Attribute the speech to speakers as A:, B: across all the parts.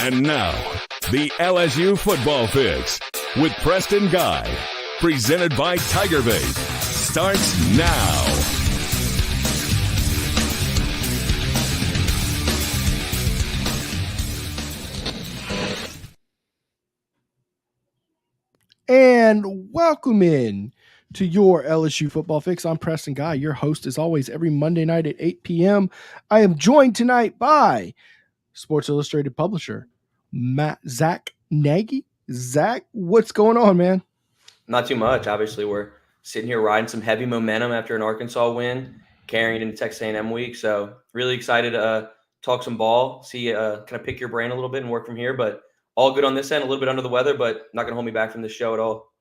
A: And now, the LSU Football Fix with Preston Guy, presented by TigerBait, starts now.
B: And welcome in to your LSU Football Fix. I'm Preston Guy, your host as always every Monday night at 8 p.m. I am joined tonight by Sports Illustrated publisher Zack Nagy. Zack, what's going on, man?
C: Not too much. Obviously, we're sitting here riding some heavy momentum after an Arkansas win, carrying it into Texas A&M week. So really excited to talk some ball, see kind of pick your brain a little bit and work from here. But all good on this end, a little bit under the weather, but not going to hold me back from this show at all.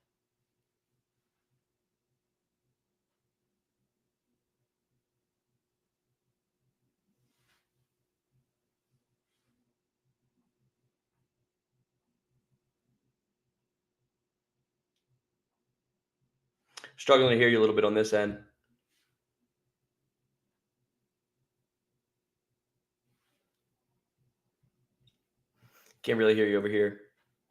C: Struggling to hear you a little bit on this end. Can't really hear you over here,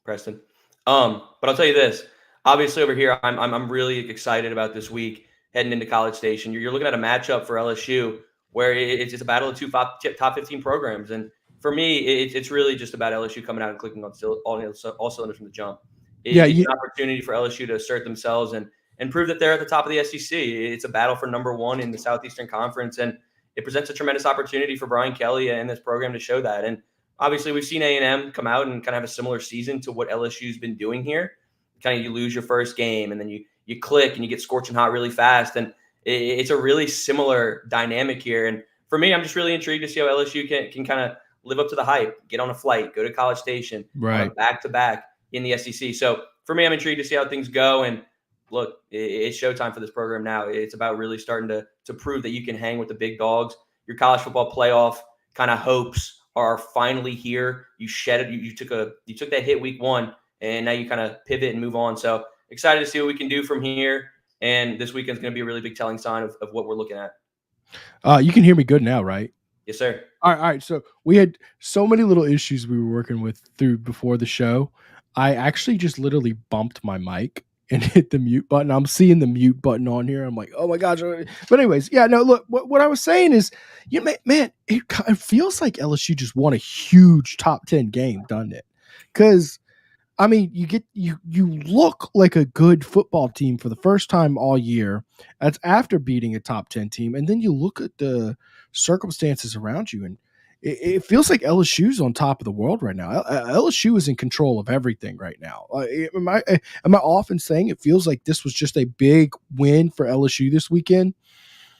C: Preston. But I'll tell you this. Obviously, over here, I'm really excited about this week heading into College Station. You're looking at a matchup for LSU where it's a battle of two top 15 programs, and for me, it's really just about LSU coming out and clicking on all cylinders from the jump. It's an opportunity for LSU to assert themselves and prove that they're at the top of the SEC. It's a battle for number one in the Southeastern Conference, and it presents a tremendous opportunity for Brian Kelly and this program to show that. And obviously, we've seen A&M come out and kind of have a similar season to what LSU's been doing here. Kind of you lose your first game, and then you click and you get scorching hot really fast. And it's a really similar dynamic here. And for me, I'm just really intrigued to see how LSU can kind of live up to the hype, get on a flight, go to College Station,
B: right,
C: back-to-back in the SEC. So for me, I'm intrigued to see how things go. And look, it's showtime for this program now. It's about really starting to prove that you can hang with the big dogs. Your college football playoff kind of hopes are finally here. You shed it. You took that hit week one, and now you kind of pivot and move on. So excited to see what we can do from here. And this weekend's going to be a really big telling sign of what we're looking at.
B: You can hear me good now, right?
C: Yes, sir.
B: All right. So we had so many little issues we were working with through before the show. I actually just literally bumped my mic and hit the mute button. I'm seeing the mute button on here. I'm like, oh my gosh. But anyways, yeah, no, look, what I was saying is, man, it feels like LSU just won a huge top 10 game, doesn't it? Because, I mean, you look like a good football team for the first time all year. That's after beating a top 10 team. And then you look at the circumstances around you, and it feels like LSU's on top of the world right now. LSU is in control of everything right now. Am I often saying it feels like this was just a big win for LSU this weekend?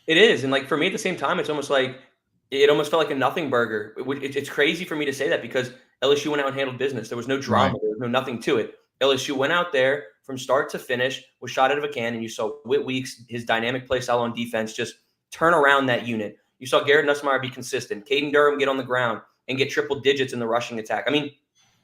C: It is. And like for me at the same time, it almost felt like a nothing burger. It's crazy for me to say that because LSU went out and handled business. There was no drama. Right. There was no nothing to it. LSU went out there from start to finish, was shot out of a can, and you saw Whit Weeks, his dynamic play style on defense, just turn around that unit. You saw Garrett Nussmeier be consistent. Caden Durham get on the ground and get triple digits in the rushing attack. I mean,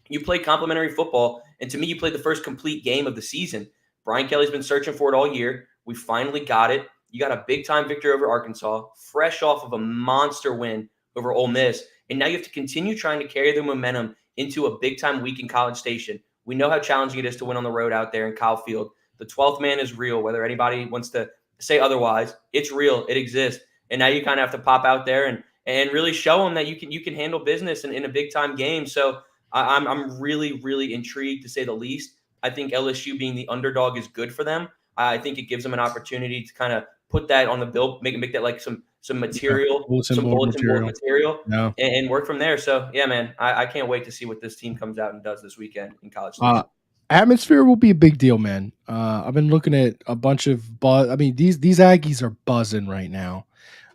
C: you play complementary football, and to me, you played the first complete game of the season. Brian Kelly's been searching for it all year. We finally got it. You got a big-time victory over Arkansas, fresh off of a monster win over Ole Miss, and now you have to continue trying to carry the momentum into a big-time week in College Station. We know how challenging it is to win on the road out there in Kyle Field. The 12th man is real, whether anybody wants to say otherwise. It's real. It exists. And now you kind of have to pop out there and really show them that you can handle business in a big-time game. So I'm really, really intrigued, to say the least. I think LSU being the underdog is good for them. I think it gives them an opportunity to kind of put that on the bill, make that like some material, some bulletin board material, and work from there. So, yeah, man, I can't wait to see what this team comes out and does this weekend in College Station.
B: Atmosphere will be a big deal, man. I've been looking at a bunch of buzz. I mean, these Aggies are buzzing right now.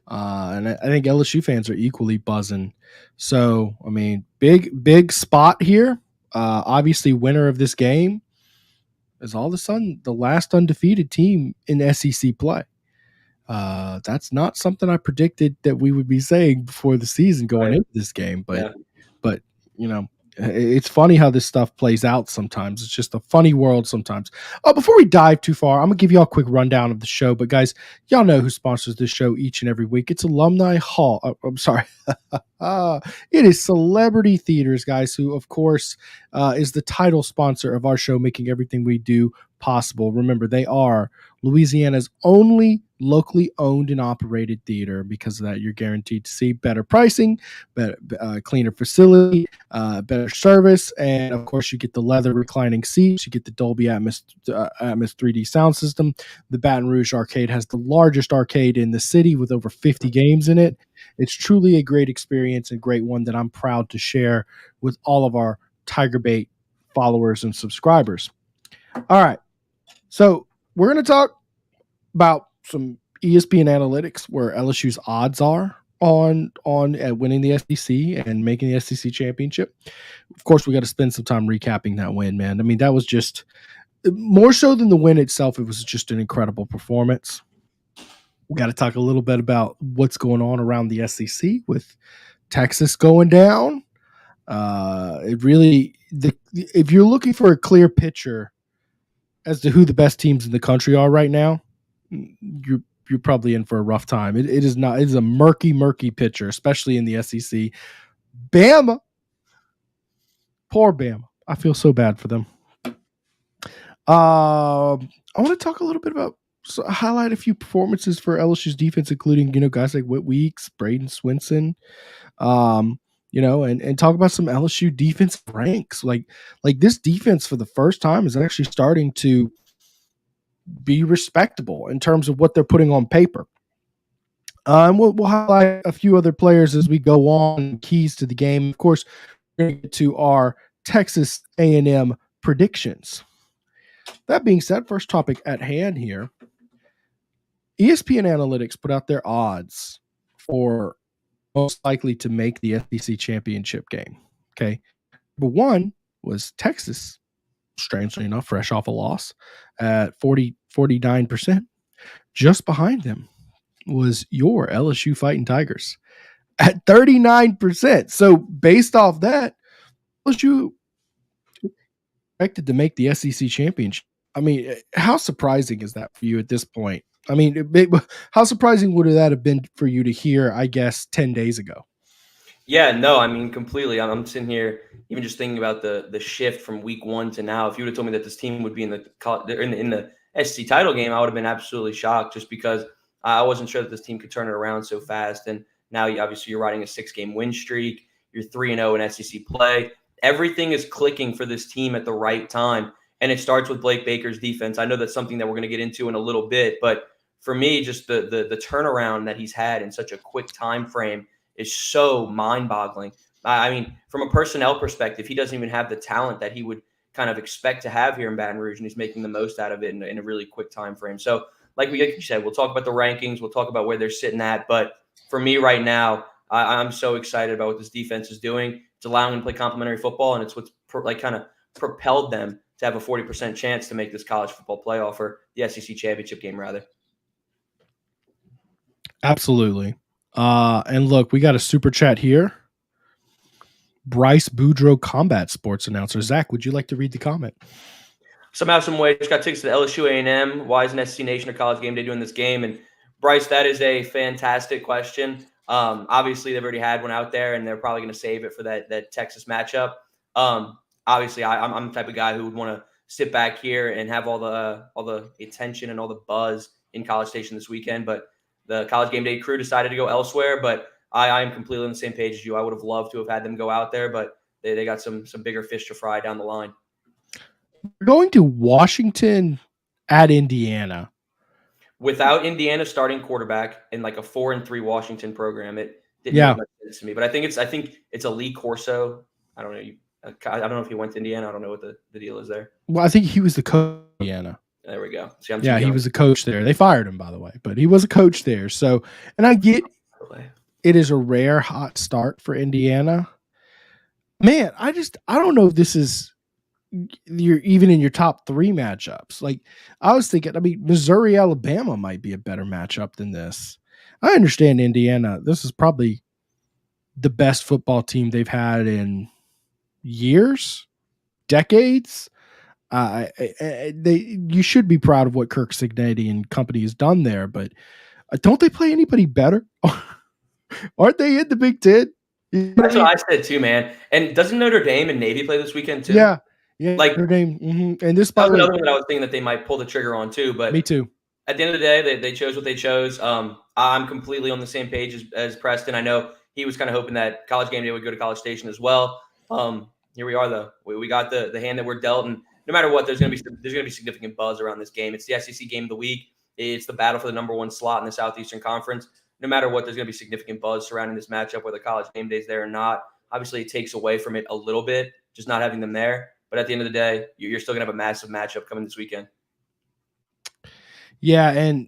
B: And I think LSU fans are equally buzzing. So, I mean, big spot here. Obviously, winner of this game is all of a sudden the last undefeated team in SEC play. That's not something I predicted that we would be saying before the season going into this game. But you know, It's funny how this stuff plays out sometimes. It's just a funny world sometimes. Before we dive too far, I'm going to give you all a quick rundown of the show. But guys, y'all know who sponsors this show each and every week. It's Alumni Hall. I'm sorry. It is Celebrity Theaters, guys, who, of course, is the title sponsor of our show, making everything we do possible. Remember, they are Louisiana's only locally owned and operated theater. Because of that, you're guaranteed to see better pricing, better, cleaner facility, better service, and of course you get the leather reclining seats, you get the Dolby Atmos 3D sound system. The Baton Rouge arcade has the largest arcade in the city with over 50 games in it. It's truly a great experience and great one that I'm proud to share with all of our TigerBait followers and subscribers. All right, so we're going to talk about some ESPN analytics, where LSU's odds are on winning the SEC and making the SEC championship. Of course, we got to spend some time recapping that win, man. I mean, that was just more so than the win itself. It was just an incredible performance. We got to talk a little bit about what's going on around the SEC with Texas going down. If you're looking for a clear picture as to who the best teams in the country are right now, you're probably in for a rough time. It is not. It is a murky picture, especially in the SEC. Bama, poor Bama. I feel so bad for them. I want to talk a little bit about, highlight a few performances for LSU's defense, including guys like Whit Weeks, Braden Swinson, and talk about some LSU defense ranks. Like this defense for the first time is actually starting to be respectable in terms of what they're putting on paper. And we'll highlight a few other players as we go on, keys to the game. Of course, we're going to get to our Texas A&M predictions. That being said, first topic at hand here. ESPN Analytics put out their odds for most likely to make the SEC championship game. Okay. Number one was Texas, strangely enough, fresh off a loss at 49%. Just behind them was your LSU Fighting Tigers at 39%. So based off that, LSU expected to make the SEC championship. I mean, how surprising is that for you at this point? I mean, how surprising would that have been for you to hear, I guess, 10 days ago?
C: Yeah, no, I mean, completely. I'm sitting here even just thinking about the shift from week one to now. If you would have told me that this team would be in the SEC title game, I would have been absolutely shocked, just because I wasn't sure that this team could turn it around so fast. And now, obviously, you're riding a 6-game win streak. You're 3-0 in SEC play. Everything is clicking for this team at the right time, and it starts with Blake Baker's defense. I know that's something that we're going to get into in a little bit, but for me, just the turnaround that he's had in such a quick time frame is so mind-boggling. I mean, from a personnel perspective, he doesn't even have the talent that he would kind of expect to have here in Baton Rouge, and he's making the most out of it in a really quick time frame. So, like you said, we'll talk about the rankings, we'll talk about where they're sitting at, but for me right now, I'm so excited about what this defense is doing. It's allowing them to play complementary football, and it's what's kind of propelled them to have a 40% chance to make this college football playoff, or the SEC championship game, rather.
B: Absolutely. And look, we got a super chat here. Bryce Boudreaux, Combat Sports announcer. Zach, would you like to read the comment?
C: Somehow, some way, just got tickets to the LSU A&M. Why isn't SEC Nation or College Game Day doing this game? And Bryce, that is a fantastic question. Obviously, they've already had one out there, and they're probably going to save it for that Texas matchup. Obviously, I'm the type of guy who would want to sit back here and have all the attention and all the buzz in College Station this weekend, but the College Game Day crew decided to go elsewhere. But I am completely on the same page as you. I would have loved to have had them go out there, but they got some bigger fish to fry down the line.
B: We're going to Washington at Indiana.
C: Without Indiana starting quarterback in like a 4-3 Washington program, it didn't make much sense to me. But I think it's a Lee Corso. I don't know. I don't know if he went to Indiana. I don't know what the deal is there.
B: Well, I think he was the coach of Indiana.
C: There we go. See,
B: he was a coach there. They fired him, by the way, but he was a coach there. So, and I get it is a rare hot start for Indiana. Man, I don't know if this is you're even in your top 3 matchups. Like, I was thinking, I mean, Missouri, Alabama might be a better matchup than this. I understand Indiana. This is probably the best football team they've had in years, decades. You should be proud of what Kirk Cignetti and company has done there, but don't they play anybody better? Aren't they in the Big Ten?
C: That's what I said too, man. And doesn't Notre Dame and Navy play this weekend too?
B: Yeah.
C: Like
B: Notre Dame. Mm-hmm. And this
C: that was another one that I was thinking that they might pull the trigger on too. But
B: me too.
C: At the end of the day, they chose what they chose. I'm completely on the same page as Preston. I know he was kind of hoping that College Game Day would go to College Station as well. Here we are, though. We got the hand that we're dealt, and no matter what, there's going to be significant buzz around this game. It's the SEC game of the week. It's the battle for the number 1 slot in the Southeastern Conference. No matter what, there's going to be significant buzz surrounding this matchup, whether College Game Day is there or not. Obviously, it takes away from it a little bit, just not having them there. But at the end of the day, you're still going to have a massive matchup coming this weekend.
B: Yeah, and,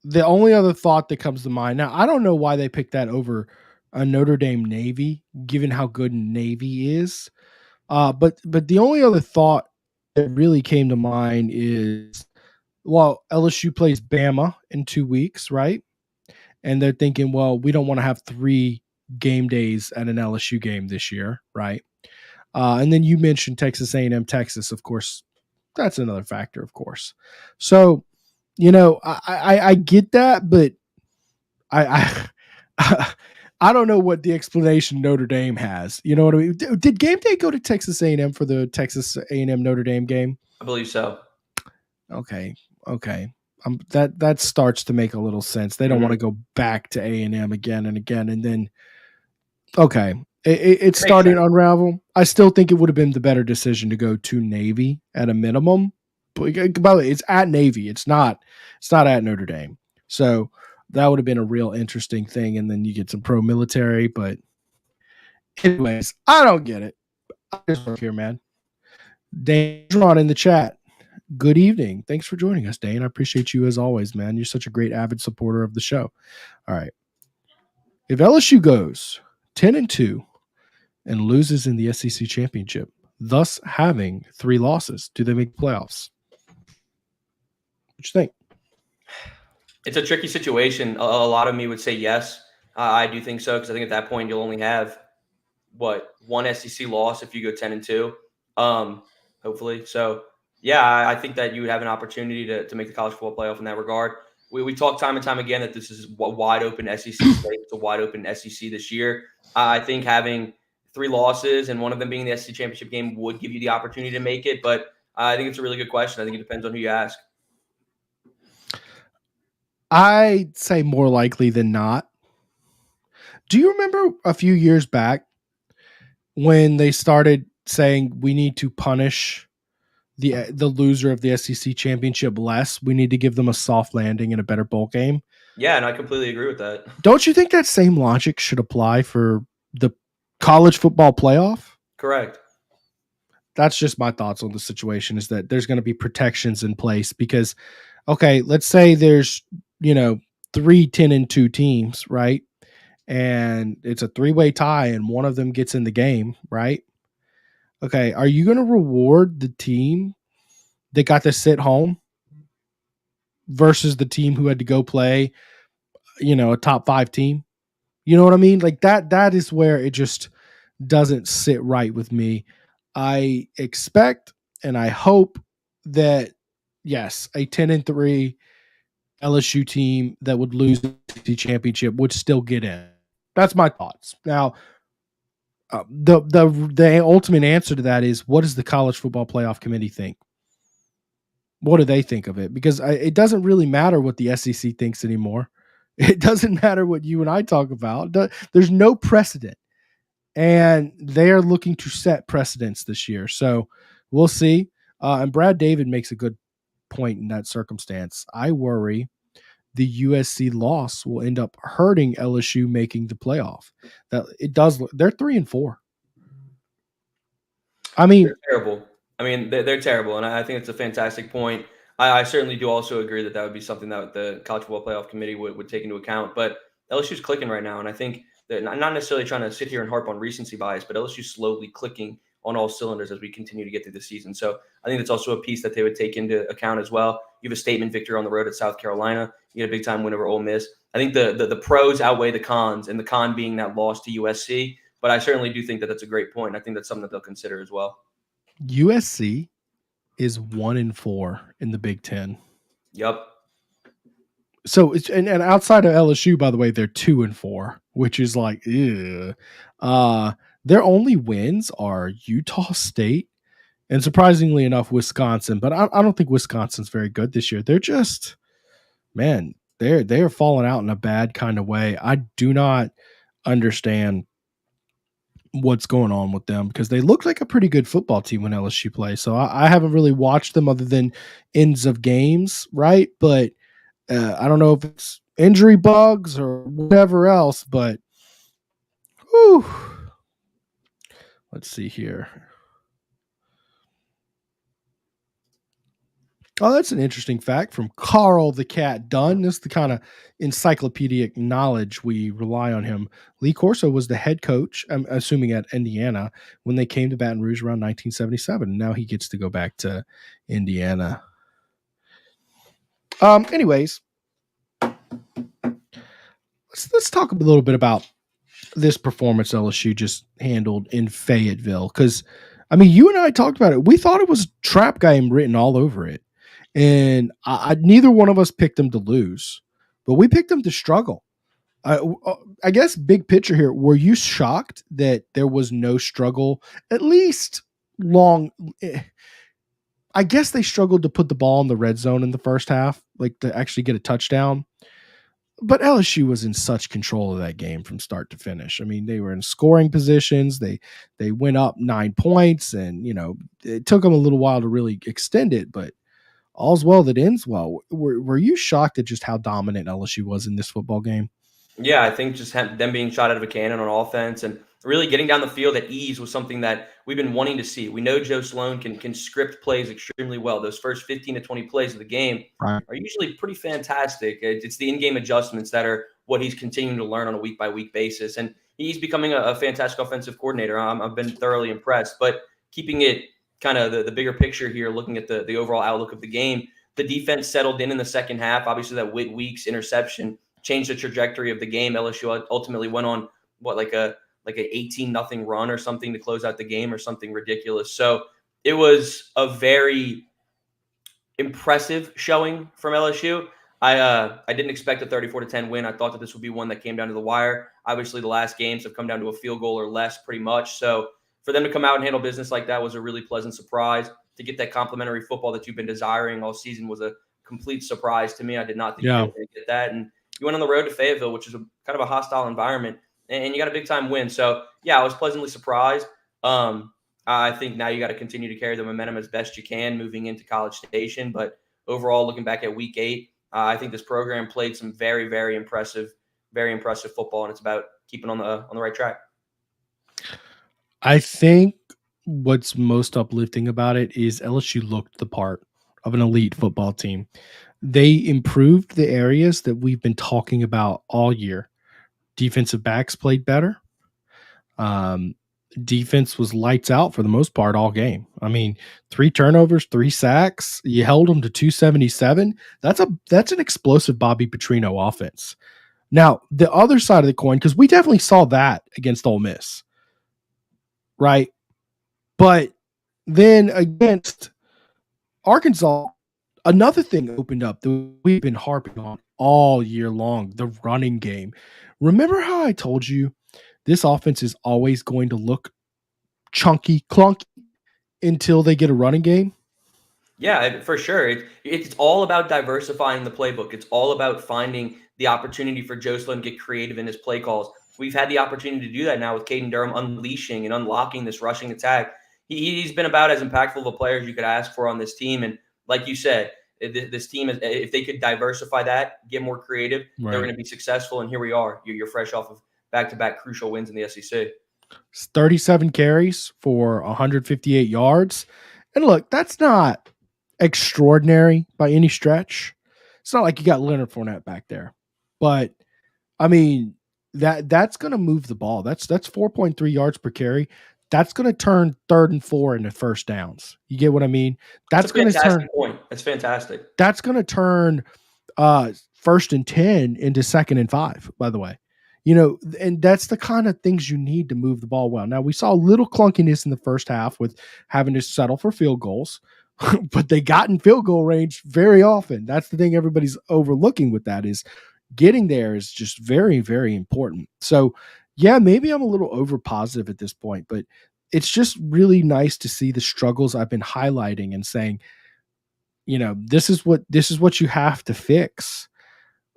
B: the only other thought that comes to mind, now, I don't know why they picked that over a Notre Dame Navy, given how good Navy is. But the only other thought that really came to mind is, well, LSU plays Bama in 2 weeks, right? And they're thinking, well, we don't want to have 3 game days at an LSU game this year, right? And then you mentioned Texas A&M, Texas, of course. That's another factor, of course. So, I get that, but I don't know what the explanation Notre Dame has. You know what I mean? Did Game Day go to Texas A&M for the Texas A&M Notre Dame game?
C: I believe so.
B: Okay. That starts to make a little sense. They don't want to go back to A&M again and again, and then okay, it's starting to unravel. I still think it would have been the better decision to go to Navy at a minimum. By the way, it's at Navy. It's not at Notre Dame. So that would have been a real interesting thing, and then you get some pro-military. But anyways, I don't get it. I just work here, man. Dane Drawn in the chat. Good evening. Thanks for joining us, Dane. I appreciate you as always, man. You're such a great avid supporter of the show. All right. If LSU goes 10-2 and loses in the SEC championship, thus having 3 losses, do they make playoffs? What you think?
C: It's a tricky situation. A lot of me would say yes. I do think so, because I think at that point you'll only have one SEC loss if you go 10-2, hopefully. So yeah, I think that you would have an opportunity to make the college football playoff in that regard. We talk time and time again that this is a wide open SEC slate. It's a wide open SEC this year. I think having 3 losses and one of them being the SEC championship game would give you the opportunity to make it. But I think it's a really good question. I think it depends on who you ask.
B: I'd say more likely than not. Do you remember a few years back when they started saying we need to punish the loser of the SEC championship less? We need to give them a soft landing and a better bowl game.
C: Yeah, and I completely agree with that.
B: Don't you think that same logic should apply for the college football playoff?
C: Correct.
B: That's just my thoughts on the situation, is that there's going to be protections in place because, okay, let's say there's, 3 10-2 teams, right? And it's a 3-way tie and one of them gets in the game, right? Okay, are you going to reward the team that got to sit home versus the team who had to go play, a top 5 team? You know what I mean? Like that is where it just doesn't sit right with me. I expect and I hope that, yes, a 10-3 LSU team that would lose the championship would still get in. That's my thoughts. Now, the ultimate answer to that is, what does the College Football Playoff Committee think? What do they think of it? Because it doesn't really matter what the SEC thinks anymore. It doesn't matter what you and I talk about. There's no precedent. And they are looking to set precedents this year. So we'll see. And Brad David makes a good point in that circumstance. I worry the USC loss will end up hurting LSU making the playoff. That it does. They're 3-4. I mean,
C: they're terrible. They're terrible, and I think it's a fantastic point. I certainly do also agree that would be something that the College Football Playoff Committee would take into account. But LSU's clicking right now, and I think that not necessarily trying to sit here and harp on recency bias, but LSU's slowly clicking on all cylinders as we continue to get through the season. So I think that's also a piece that they would take into account as well. You have a statement victory on the road at South Carolina. You get a big-time win over Ole Miss. I think the pros outweigh the cons, and the con being that loss to USC. But I certainly do think that that's a great point. I think that's something that they'll consider as well.
B: USC is 1-4 in the Big Ten.
C: Yep.
B: So it's and outside of LSU, by the way, they're 2-4, which is like, ew. Their only wins are Utah State and surprisingly enough, Wisconsin. But I don't think Wisconsin's very good this year. They're just, man, they are falling out in a bad kind of way. I do not understand what's going on with them because they look like a pretty good football team when LSU plays. So I haven't really watched them other than ends of games, right? But I don't know if it's injury bugs or whatever else, but whew. Let's see here. Oh, that's an interesting fact from Carl the Cat Dunn. This is the kind of encyclopedic knowledge we rely on him. Lee Corso was the head coach, I'm assuming at Indiana, when they came to Baton Rouge around 1977. Now he gets to go back to Indiana. Anyways, let's talk a little bit about this performance LSU just handled in Fayetteville. Because, I mean, you and I talked about it. We thought it was a trap game written all over it. And neither one of us picked them to lose, but we picked them to struggle. I guess big picture here, were you shocked that there was no struggle, at least long? I guess they struggled to put the ball in the red zone in the first half, like to actually get a touchdown. But LSU was in such control of that game from start to finish. I mean, they were in scoring positions. They went up 9 points, and it took them a little while to really extend it. But all's well that ends well. Were you shocked at just how dominant LSU was in this football game?
C: Yeah, I think just them being shot out of a cannon on offense and really getting down the field at ease was something that we've been wanting to see. We know Joe Sloan can script plays extremely well. Those first 15 to 20 plays of the game are usually pretty fantastic. It's the in-game adjustments that are what he's continuing to learn on a week-by-week basis. And he's becoming a fantastic offensive coordinator. I've been thoroughly impressed. But keeping it kind of the bigger picture here, looking at the overall outlook of the game, the defense settled in the second half. Obviously, that Whit Weeks interception changed the trajectory of the game. LSU ultimately went on like an 18-0 run or something to close out the game or something ridiculous. So it was a very impressive showing from LSU. I didn't expect a 34-10 win. I thought that this would be one that came down to the wire. Obviously, the last games have come down to a field goal or less pretty much. So for them to come out and handle business like that was a really pleasant surprise. To get that complimentary football that you've been desiring all season was a complete surprise to me. I did not think you were going to get that. And you went on the road to Fayetteville, which is kind of a hostile environment, and you got a big-time win. So, yeah, I was pleasantly surprised. I think now you got to continue to carry the momentum as best you can moving into College Station. But overall, looking back at Week 8, I think this program played some very, very impressive football, and it's about keeping on the right track.
B: I think what's most uplifting about it is LSU looked the part of an elite football team. They improved the areas that we've been talking about all year. Defensive backs played better. Defense was lights out for the most part all game. I mean, 3 turnovers, 3 sacks. You held them to 277. That's an explosive Bobby Petrino offense. Now, the other side of the coin, because we definitely saw that against Ole Miss, right? But then against Arkansas, another thing opened up that we've been harping on all year long, the running game. Remember how I told you this offense is always going to look chunky, clunky until they get a running game?
C: Yeah, for sure. It's all about diversifying the playbook. It's all about finding the opportunity for Joe Sloan to get creative in his play calls. We've had the opportunity to do that now with Caden Durham unleashing and unlocking this rushing attack. He's been about as impactful of a player as you could ask for on this team. And like you said, this team, if they could diversify that, get more creative, they're going to be successful. And here we are. You're fresh off of back-to-back crucial wins in the SEC.
B: 37 carries for 158 yards. And look, that's not extraordinary by any stretch. It's not like you got Leonard Fournette back there. But, I mean, that's going to move the ball. That's 4.3 yards per carry. That's going to turn 3rd and 4 into first downs. You get what I mean? That's going to turn
C: point. That's fantastic.
B: That's going to turn 1st and 10 into 2nd and 5, by the way. and that's the kind of things you need to move the ball well. Now, we saw a little clunkiness in the first half with having to settle for field goals, but they got in field goal range very often. That's the thing everybody's overlooking with that, is getting there is just very, very important. So, yeah, maybe I'm a little over positive at this point, but it's just really nice to see the struggles I've been highlighting and saying, this is what you have to fix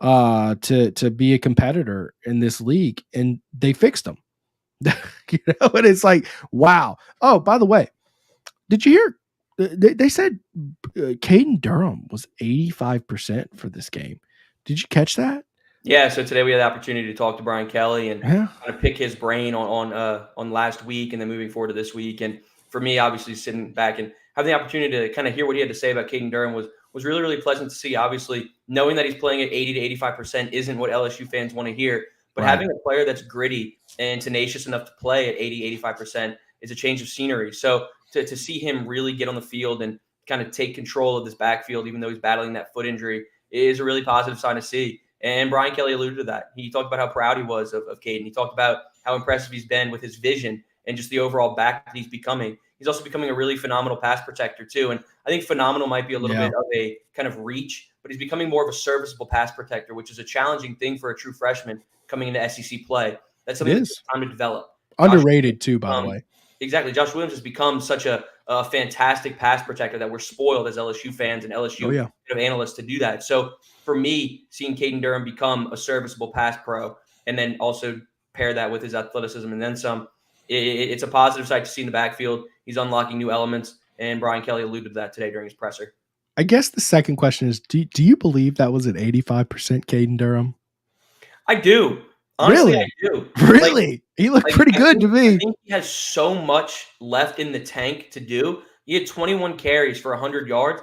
B: to be a competitor in this league, and they fixed them. And it's like, wow. Oh, by the way, did you hear? They said Caden Durham was 85% for this game. Did you catch that?
C: Yeah, so today we had the opportunity to talk to Brian Kelly and kind of pick his brain on last week and then moving forward to this week. And for me, obviously sitting back and having the opportunity to kind of hear what he had to say about Caden Durham was really, really pleasant to see. Obviously, knowing that he's playing at 80 to 85% isn't what LSU fans want to hear, but having a player that's gritty and tenacious enough to play at 80, 85% is a change of scenery. So to see him really get on the field and kind of take control of this backfield, even though he's battling that foot injury, is a really positive sign to see. And Brian Kelly alluded to that. He talked about how proud he was of Caden. He talked about how impressive he's been with his vision and just the overall back that he's becoming. He's also becoming a really phenomenal pass protector too. And I think phenomenal might be a little bit of a kind of reach, but he's becoming more of a serviceable pass protector, which is a challenging thing for a true freshman coming into SEC play. That's something that's time to develop.
B: Underrated too, by the way.
C: Exactly. Josh Williams has become such a fantastic pass protector that we're spoiled as LSU fans and LSU analysts to do that. So for me, seeing Caden Durham become a serviceable pass pro and then also pair that with his athleticism and then some, it's a positive sight to see in the backfield. He's unlocking new elements, and Brian Kelly alluded to that today during his presser.
B: I guess the second question is, do you believe that was an 85% Caden Durham?
C: I do. Honestly,
B: really?
C: I do.
B: Really? He looked pretty good to me.
C: I think he has so much left in the tank to do. He had 21 carries for 100 yards.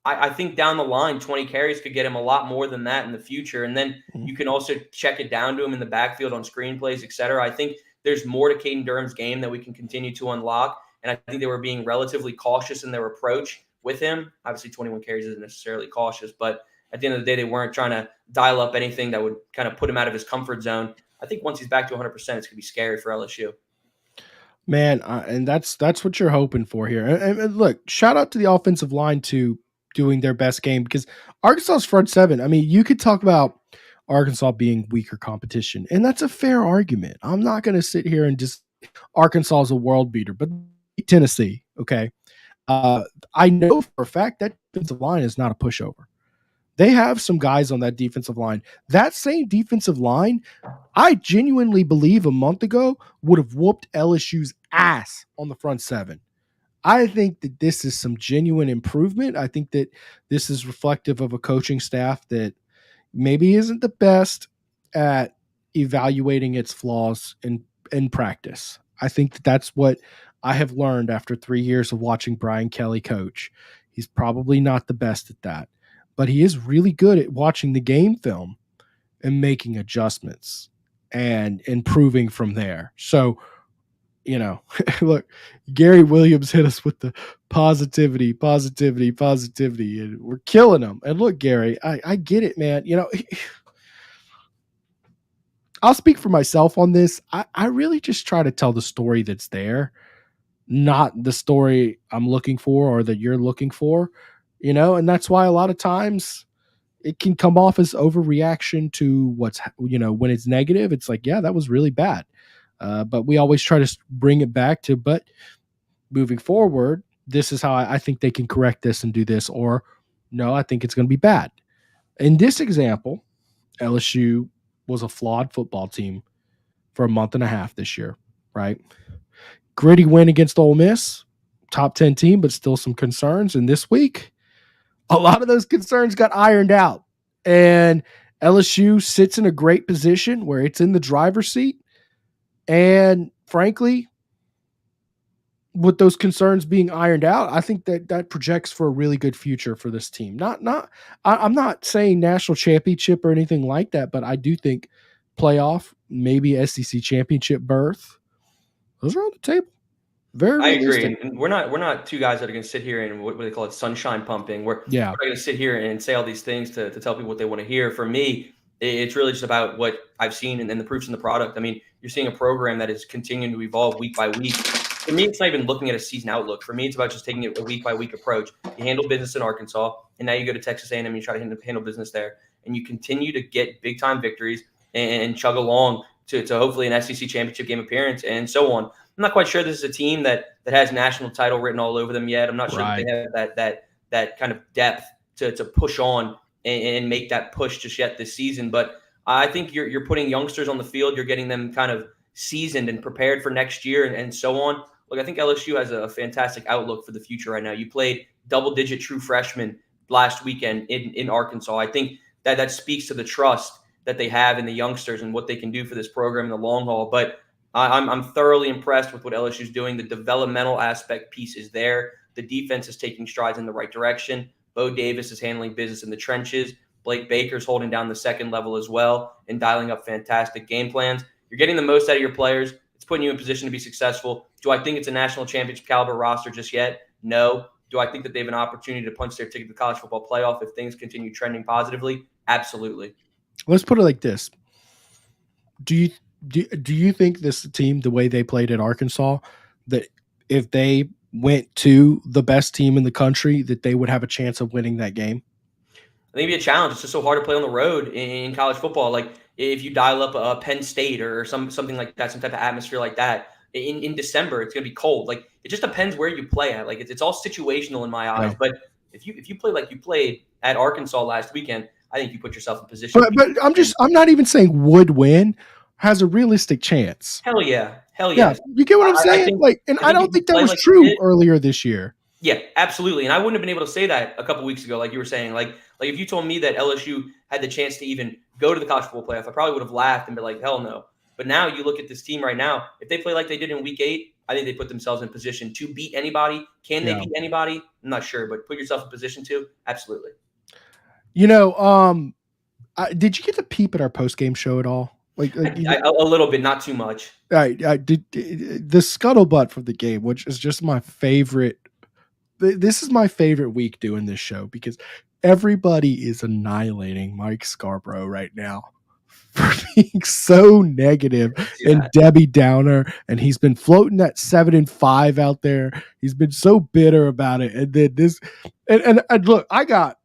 C: I think down the line, 20 carries could get him a lot more than that in the future. And then you can also check it down to him in the backfield on screen plays, et cetera. I think there's more to Caden Durham's game that we can continue to unlock. And I think they were being relatively cautious in their approach with him. Obviously, 21 carries isn't necessarily cautious, but at the end of the day, they weren't trying to dial up anything that would kind of put him out of his comfort zone. I think once he's back to 100%, it's going to be scary for LSU.
B: Man, and that's what you're hoping for here. And look, shout out to the offensive line too, doing their best game, because Arkansas's front seven, I mean, you could talk about Arkansas being weaker competition, and that's a fair argument. I'm not going to sit here and just Arkansas is a world beater, but Tennessee, okay? I know for a fact that defensive line is not a pushover. They have some guys on that defensive line. That same defensive line, I genuinely believe a month ago would have whooped LSU's ass on the front seven. I think that this is some genuine improvement. I think that this is reflective of a coaching staff that maybe isn't the best at evaluating its flaws in practice. I think that that's what I have learned after 3 years of watching Brian Kelly coach. He's probably not the best at that, but he is really good at watching the game film and making adjustments and improving from there. So, look, Gary Williams hit us with the positivity, and we're killing him. And look, Gary, I get it, man. I'll speak for myself on this. I really just try to tell the story that's there, not the story I'm looking for or that you're looking for, and that's why a lot of times it can come off as overreaction to what's, when it's negative, it's like, yeah, that was really bad. But we always try to bring it back to, but moving forward, this is how I think they can correct this and do this, or no, I think it's going to be bad. In this example, LSU was a flawed football team for a month and a half this year, right? Gritty win against Ole Miss, top 10 team, but still some concerns. And this week, a lot of those concerns got ironed out. And LSU sits in a great position where it's in the driver's seat. And frankly, with those concerns being ironed out, I think that projects for a really good future for this team. I'm not saying national championship or anything like that, but I do think playoff, maybe SEC championship berth, those are on the table. Very
C: I
B: realistic.
C: agree. And we're not two guys that are going to sit here and what they call it sunshine pumping. We're not going to sit here and say all these things to tell people what they want to hear. For me, It's really just about what I've seen and the proofs in the product. I mean, you're seeing a program that is continuing to evolve week by week. For me, it's not even looking at a season outlook. For me, it's about just taking a week by week approach. You handle business in Arkansas, and now you go to Texas A&M and you try to handle business there, and you continue to get big time victories and chug along to hopefully an SEC championship game appearance and so on. I'm not quite sure this is a team that has national title written all over them yet. I'm not sure that they have that kind of depth to push on and make that push just yet this season. But I think you're putting youngsters on the field. You're getting them kind of seasoned and prepared for next year and so on. Look, I think LSU has a fantastic outlook for the future right now. You played double-digit true freshmen last weekend in Arkansas. I think that speaks to the trust that they have in the youngsters and what they can do for this program in the long haul. But I'm thoroughly impressed with what LSU is doing. The developmental aspect piece is there. The defense is taking strides in the right direction. Bo Davis is handling business in the trenches. Blake Baker's holding down the second level as well and dialing up fantastic game plans. You're getting the most out of your players. It's putting you in position to be successful. Do I think it's a national championship caliber roster just yet? No. Do I think that they have an opportunity to punch their ticket to the college football playoff if things continue trending positively? Absolutely.
B: Let's put it like this. Do you think this team, the way they played at Arkansas, that if they went to the best team in the country, that they would have a chance of winning that game?
C: I think it'd be a challenge. It's just so hard to play on the road in college football. Like if you dial up a Penn State or something like that, some type of atmosphere like that, in December, it's going to be cold. Like it just depends where you play at. Like it's all situational in my eyes. Yeah. But if you play like you played at Arkansas last weekend, I think you put yourself in position.
B: But I'm not even saying would win, has a realistic chance.
C: Hell yeah. Yeah.
B: You get what I'm saying? I don't think that was true earlier this year.
C: Yeah, absolutely. And I wouldn't have been able to say that a couple weeks ago, like you were saying. Like if you told me that LSU had the chance to even go to the college football playoff, I probably would have laughed and been like, hell no. But now you look at this team right now, if they play like they did in week 8, I think they put themselves in position to beat anybody. Can they beat anybody? I'm not sure, but put yourself in position to, absolutely.
B: You know, did you get to peep at our post-game show at all?
C: A little bit, not too much.
B: I did the scuttlebutt from the game, which is just my favorite. This is my favorite week doing this show because everybody is annihilating Mike Scarborough right now for being so negative and Debbie Downer, and he's been floating that 7-5 out there. He's been so bitter about it, and then this, and look, I got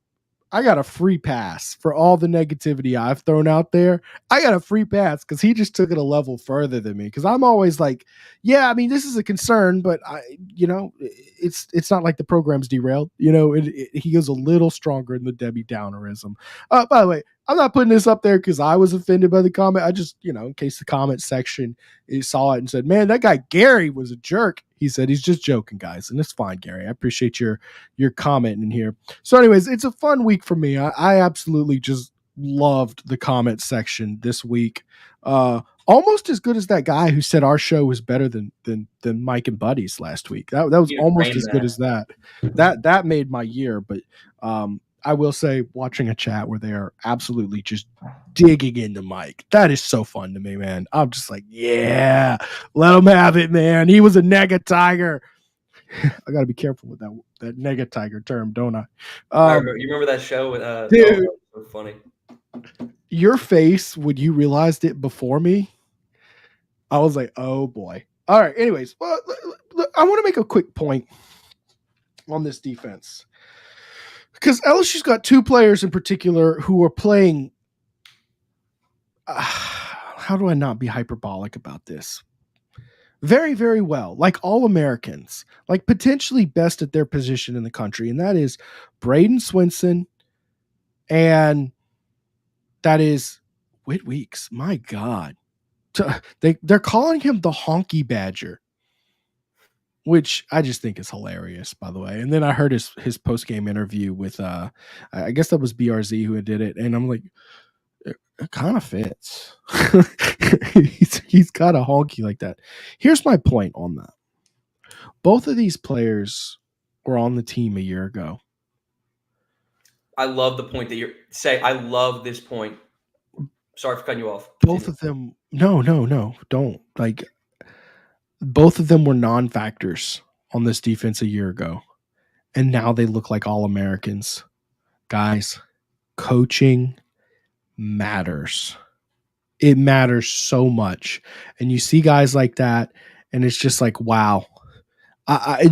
B: a free pass for all the negativity I've thrown out there. I got a free pass because he just took it a level further than me. Because I'm always like, yeah, I mean, this is a concern, but it's not like the program's derailed. He goes a little stronger in the Debbie Downerism. By the way, I'm not putting this up there because I was offended by the comment. I just, in case the comment section saw it and said, man, that guy Gary was a jerk. He said he's just joking, guys, and it's fine, Gary. I appreciate your comment in here. So anyways, it's a fun week for me. I absolutely just loved the comment section this week. Almost as good as that guy who said our show was better than Mike and Buddy's last week. That was almost as good as that. That made my year, but I will say watching a chat where they are absolutely just digging into Mike. That is so fun to me, man. I'm just like, yeah, let him have it, man. He was a nega tiger. I got to be careful with that nega tiger term, don't I?
C: You remember that show with
B: dude,
C: so funny.
B: Your face when you realized it before me, I was like, oh boy. All right. Anyways, well, I want to make a quick point on this defense. Because LSU's got two players in particular who are playing. How do I not be hyperbolic about this? Very, very well. Like all Americans. Like potentially best at their position in the country. And that is Braden Swinson. And that is Whit Weeks. My God. They're calling him the Honky Badger, which I just think is hilarious, by the way. And then I heard his post-game interview with, I guess that was BRZ who did it. And I'm like, it kind of fits. he's got a honky like that. Here's my point on that. Both of these players were on the team a year ago.
C: I love the point that you're saying. I love this point. Sorry for cutting you off.
B: Both of them. No, don't. Like, both of them were non-factors on this defense a year ago. And now they look like All-Americans. Guys, coaching matters. It matters so much. And you see guys like that, and it's just like, wow,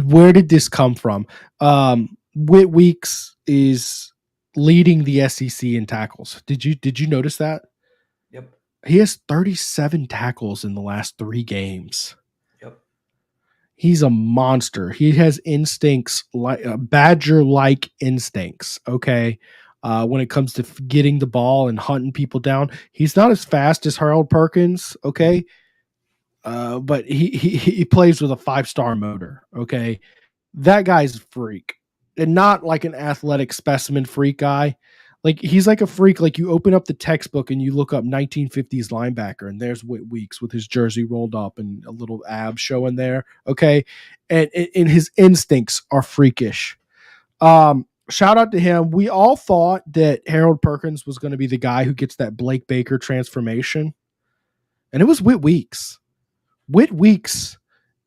B: where did this come from? Whit Weeks is leading the SEC in tackles. Did you notice that?
C: Yep.
B: He has 37 tackles in the last 3 games.
C: Yep.
B: He's a monster. He has instincts like Badger-like instincts. Okay. When it comes to getting the ball and hunting people down, he's not as fast as Harold Perkins. Okay. But he plays with a 5-star motor. Okay. That guy's a freak, and not like an athletic specimen freak guy. Like, he's like a freak. Like, you open up the textbook and you look up 1950s linebacker, and there's Whit Weeks with his jersey rolled up and a little ab showing there. Okay. And his instincts are freakish. Shout out to him. We all thought that Harold Perkins was going to be the guy who gets that Blake Baker transformation, and it was Whit Weeks. Whit Weeks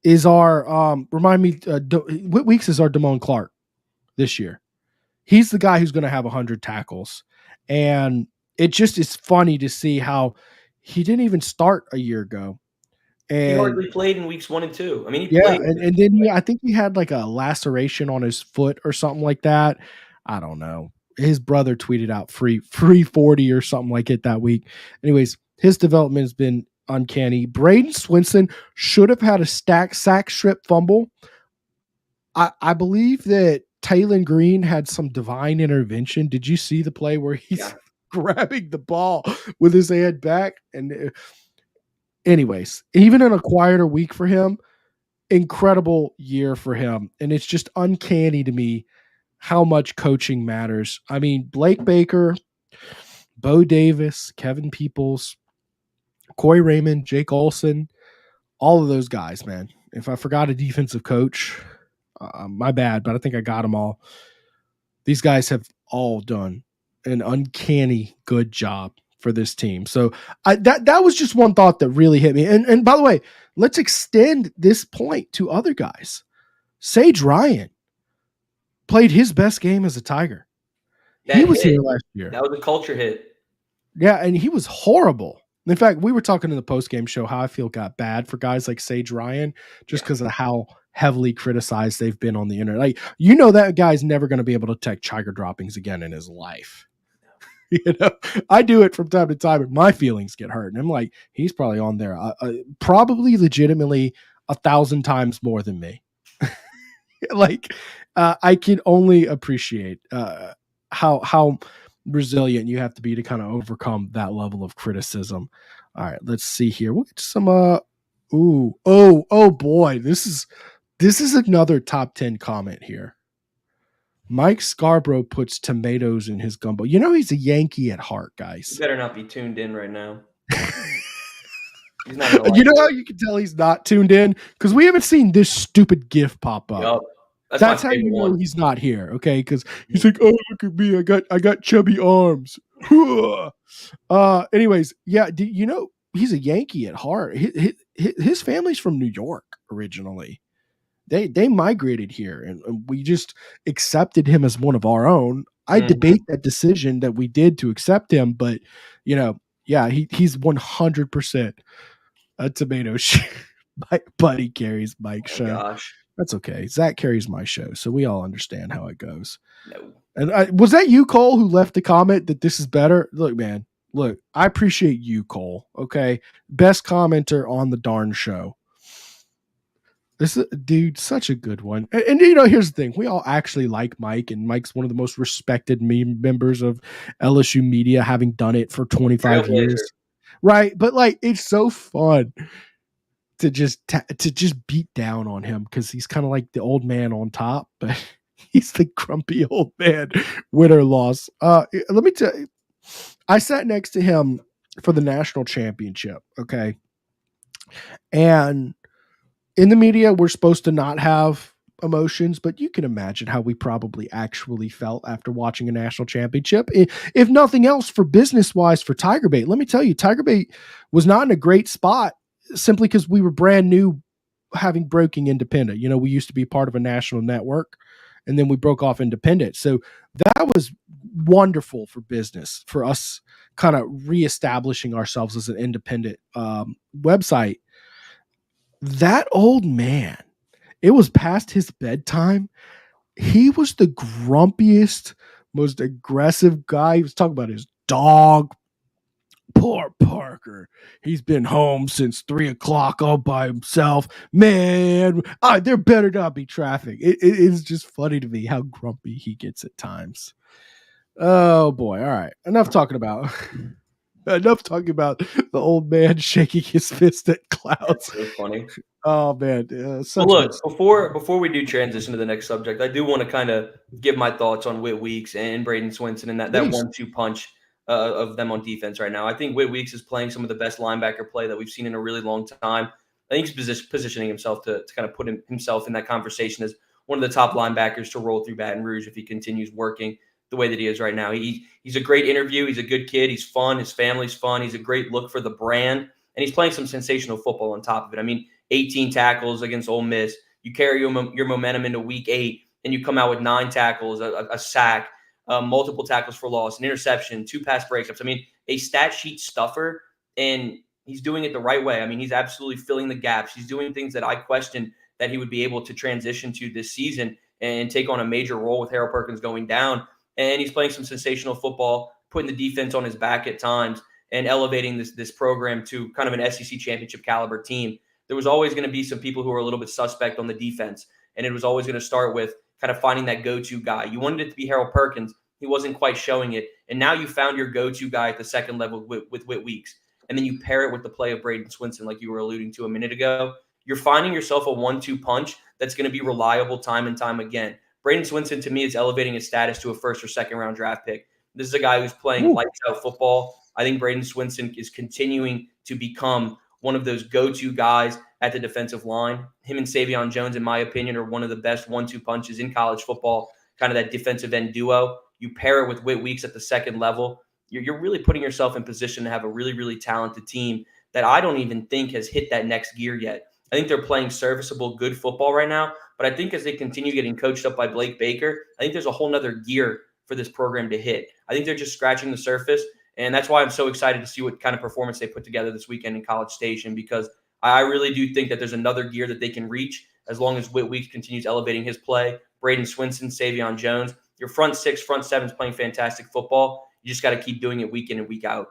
B: is our Whit Weeks is our Damone Clark this year. He's the guy who's going to have 100 tackles. And it just is funny to see how he didn't even start a year ago. And
C: he hardly played in weeks 1 and 2. I mean,
B: he played. And then I think he had like a laceration on his foot or something like that. I don't know. His brother tweeted out free 40 or something like it that week. Anyways, his development has been uncanny. Braden Swinson should have had a sack strip fumble. I believe that Taylon Green had some divine intervention. Did you see the play where he's grabbing the ball with his head back? And anyways, even in a quieter week for him, incredible year for him. And it's just uncanny to me how much coaching matters. I mean, Blake Baker, Bo Davis, Kevin Peoples, Coy Raymond, Jake Olson, all of those guys, man. If I forgot a defensive coach, my bad, but I think I got them all. These guys have all done an uncanny good job for this team. So that was just one thought that really hit me. And by the way, let's extend this point to other guys. Sage Ryan played his best game as a Tiger. He was here last year.
C: That was a culture hit.
B: Yeah, and he was horrible. In fact, we were talking in the post-game show how I feel got bad for guys like Sage Ryan just because of how heavily criticized they've been on the internet. Like, you know, that guy's never going to be able to take Tiger droppings again in his life. You know, I do it from time to time, and my feelings get hurt. And I'm like, he's probably on there, probably legitimately 1,000 times more than me. Like, I can only appreciate how resilient you have to be to kind of overcome that level of criticism. All right, let's see here. We'll get to some oh boy, this is another top 10 comment here. Mike Scarborough puts tomatoes in his gumbo. You know, he's a Yankee at heart, guys.
C: You better not be tuned in right now. He's not gonna like
B: you know how you can tell he's not tuned in? Because we haven't seen this stupid GIF pop up.
C: Yep.
B: That's how you know he's not here, okay? Because he's like, oh, look at me, I got chubby arms. Anyways, yeah, you know, he's a Yankee at heart. His family's from New York originally. They migrated here, and we just accepted him as one of our own. I debate that decision that we did to accept him, but you know, yeah, he's 100% a tomato shoe. My buddy carries Mike's show.
C: Gosh.
B: That's okay. Zack carries my show, so we all understand how it goes.
C: No.
B: And was that you, Cole, who left the comment that this is better? Look, man, I appreciate you, Cole. Okay, best commenter on the darn show. This is, dude, such a good one. And you know, here's the thing: we all actually like Mike, and Mike's one of the most respected members of LSU media, having done it for 25 years, right? But like, it's so fun to just beat down on him because he's kind of like the old man on top, but he's the grumpy old man, win or loss. Let me tell you, I sat next to him for the national championship. Okay. And in the media, we're supposed to not have emotions, but you can imagine how we probably actually felt after watching a national championship. If nothing else, for business wise, for TigerBait, let me tell you, TigerBait was not in a great spot simply because we were brand new, having broken independent. You know, we used to be part of a national network, and then we broke off independent. So that was wonderful for business, for us kind of reestablishing ourselves as an independent website. That old man, it was past his bedtime. He was the grumpiest, most aggressive guy. He was talking about his dog. Poor Parker. He's been home since 3:00 all by himself. Man, there better not be traffic. It is just funny to me how grumpy he gets at times. Oh boy. All right. Enough talking about the old man shaking his fist at clouds.
C: That's so funny.
B: Oh man.
C: Well, look, before we do transition to the next subject, I do want to kind of give my thoughts on Whit Weeks and Braden Swinson and that 1-2 punch of them on defense right now. I think Whit Weeks is playing some of the best linebacker play that we've seen in a really long time. I think he's positioning himself to kind of put himself in that conversation as one of the top linebackers to roll through Baton Rouge if he continues working the way that he is right now. He's a great interview. He's a good kid. He's fun. His family's fun. He's a great look for the brand, and he's playing some sensational football on top of it. I mean, 18 tackles against Ole Miss. You carry your momentum into week 8, and you come out with 9 tackles, a sack, multiple tackles for loss, an interception, 2 pass breakups. I mean, a stat sheet stuffer, and he's doing it the right way. I mean, he's absolutely filling the gaps. He's doing things that I questioned that he would be able to transition to this season and take on a major role with Harold Perkins going down. And he's playing some sensational football, putting the defense on his back at times, and elevating this program to kind of an SEC championship caliber team. There was always going to be some people who were a little bit suspect on the defense, and it was always going to start with kind of finding that go-to guy. You wanted it to be Harold Perkins. He wasn't quite showing it, and now you found your go-to guy at the second level with Whit Weeks, and then you pair it with the play of Braden Swinson like you were alluding to a minute ago. You're finding yourself a 1-2 punch that's going to be reliable time and time again. Braden Swinson, to me, is elevating his status to a first or second round draft pick. This is a guy who's playing lights out football. I think Braden Swinson is continuing to become one of those go-to guys at the defensive line. Him and Savion Jones, in my opinion, are one of the best 1-2 punches in college football, kind of that defensive end duo. You pair it with Whit Weeks at the second level. You're really putting yourself in position to have a really, really talented team that I don't even think has hit that next gear yet. I think they're playing serviceable, good football right now. But I think as they continue getting coached up by Blake Baker, I think there's a whole nother gear for this program to hit. I think they're just scratching the surface. And that's why I'm so excited to see what kind of performance they put together this weekend in College Station, because I really do think that there's another gear that they can reach as long as Whit Weeks continues elevating his play. Braden Swinson, Savion Jones, your front 6, front 7 is playing fantastic football. You just got to keep doing it week in and week out.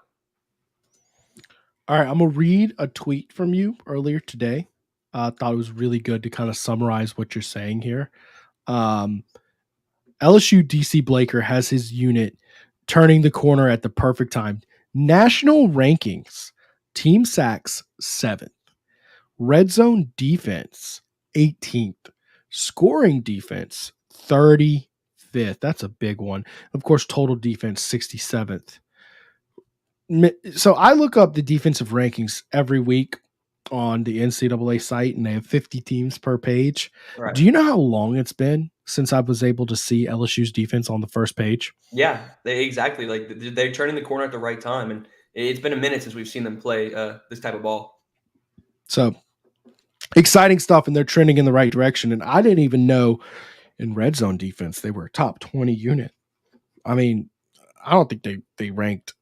B: All right, I'm going to read a tweet from you earlier today. I thought it was really good to kind of summarize what you're saying here. LSU DC Blaker has his unit turning the corner at the perfect time. National rankings, team sacks 7th, red zone defense 18th, scoring defense 35th. That's a big one. Of course, total defense 67th. So I look up the defensive rankings every week on the NCAA site, and they have 50 teams per page. Right. Do you know how long it's been since I was able to see LSU's defense on the first page?
C: Yeah, exactly. Like they're turning the corner at the right time, and it's been a minute since we've seen them play this type of ball.
B: So exciting stuff, and they're trending in the right direction. And I didn't even know in red zone defense they were a top 20 unit. I mean, I don't think they ranked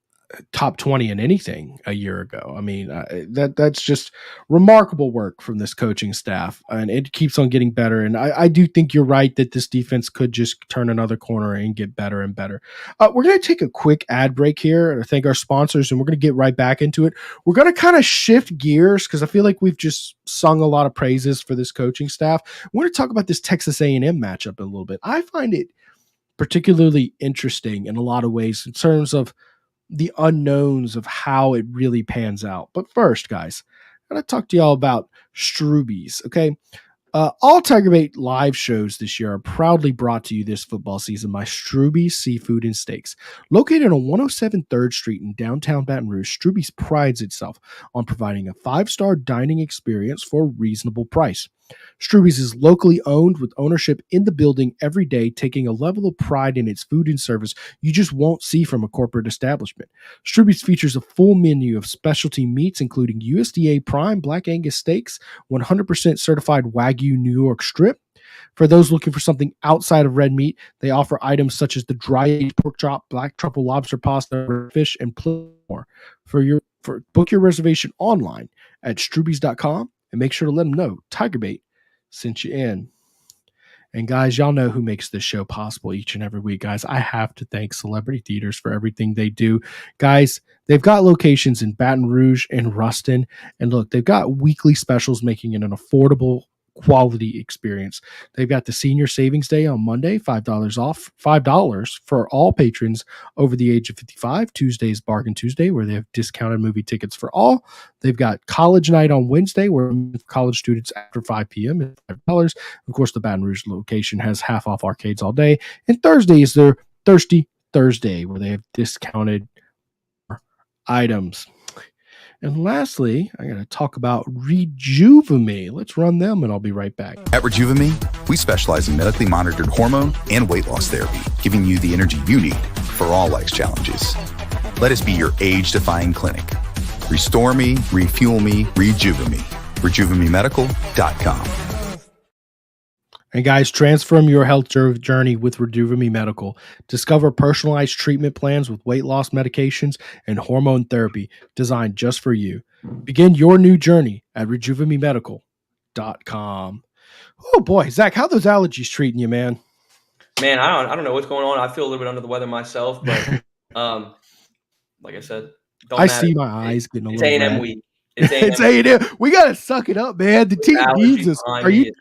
B: top 20 in anything a year ago. I mean, that's just remarkable work from this coaching staff, and it keeps on getting better. And I do think you're right that this defense could just turn another corner and get better and better. We're going to take a quick ad break here and thank our sponsors, and we're going to get right back into it. We're going to kind of shift gears because I feel like we've just sung a lot of praises for this coaching staff. We're going to talk about this Texas A&M matchup in a little bit. I find it particularly interesting in a lot of ways in terms of the unknowns of how it really pans out. But first, guys, I'm going to talk to y'all about Struby's, okay? All TigerBait live shows this year are proudly brought to you this football season by Struby's Seafood and Steaks. Located on 107 3rd Street in downtown Baton Rouge, Struby's prides itself on providing a 5-star dining experience for a reasonable price. Struby's is locally owned with ownership in the building every day, taking a level of pride in its food and service you just won't see from a corporate establishment. Struby's features a full menu of specialty meats, including USDA Prime Black Angus steaks, 100% certified Wagyu New York strip, For those looking for something outside of red meat, they offer items such as the dry-aged pork chop, black truffle lobster pasta, fish, and plenty more. Book your reservation online at strubies.com and make sure to let them know TigerBait sent you in. And guys, y'all know who makes this show possible each and every week, guys. I have to thank Celebrity Theaters for everything they do. Guys, they've got locations in Baton Rouge and Ruston. And look, they've got weekly specials making it an affordable quality experience. They've got the Senior Savings Day on Monday, $5 off, $5 for all patrons over the age of 55. Tuesday's Bargain Tuesday, where they have discounted movie tickets for all. They've got College Night on Wednesday, where college students after 5 p.m. is $5. Of course, the Baton Rouge location has half off arcades all day. And Thursday is their Thirsty Thursday, where they have discounted items. And lastly, I'm going to talk about Rejuvame. Let's run them, and I'll be right back.
D: At Rejuvame, we specialize in medically monitored hormone and weight loss therapy, giving you the energy you need for all life's challenges. Let us be your age-defying clinic. Restore me, refuel me, Rejuvame. RejuvameMedical.com.
B: And guys, transform your health journey with Rejuvame Medical. Discover personalized treatment plans with weight loss medications and hormone therapy designed just for you. Begin your new journey at RejuvameMedical.com. Oh boy, Zach, how those allergies treating you, man?
C: Man, I don't know what's going on. I feel a little bit under the weather myself, but like I said,
B: I see my eyes getting a little
C: A&M
B: red.
C: week.
B: It's A&M. We gotta suck it up, man. The team needs us. Are you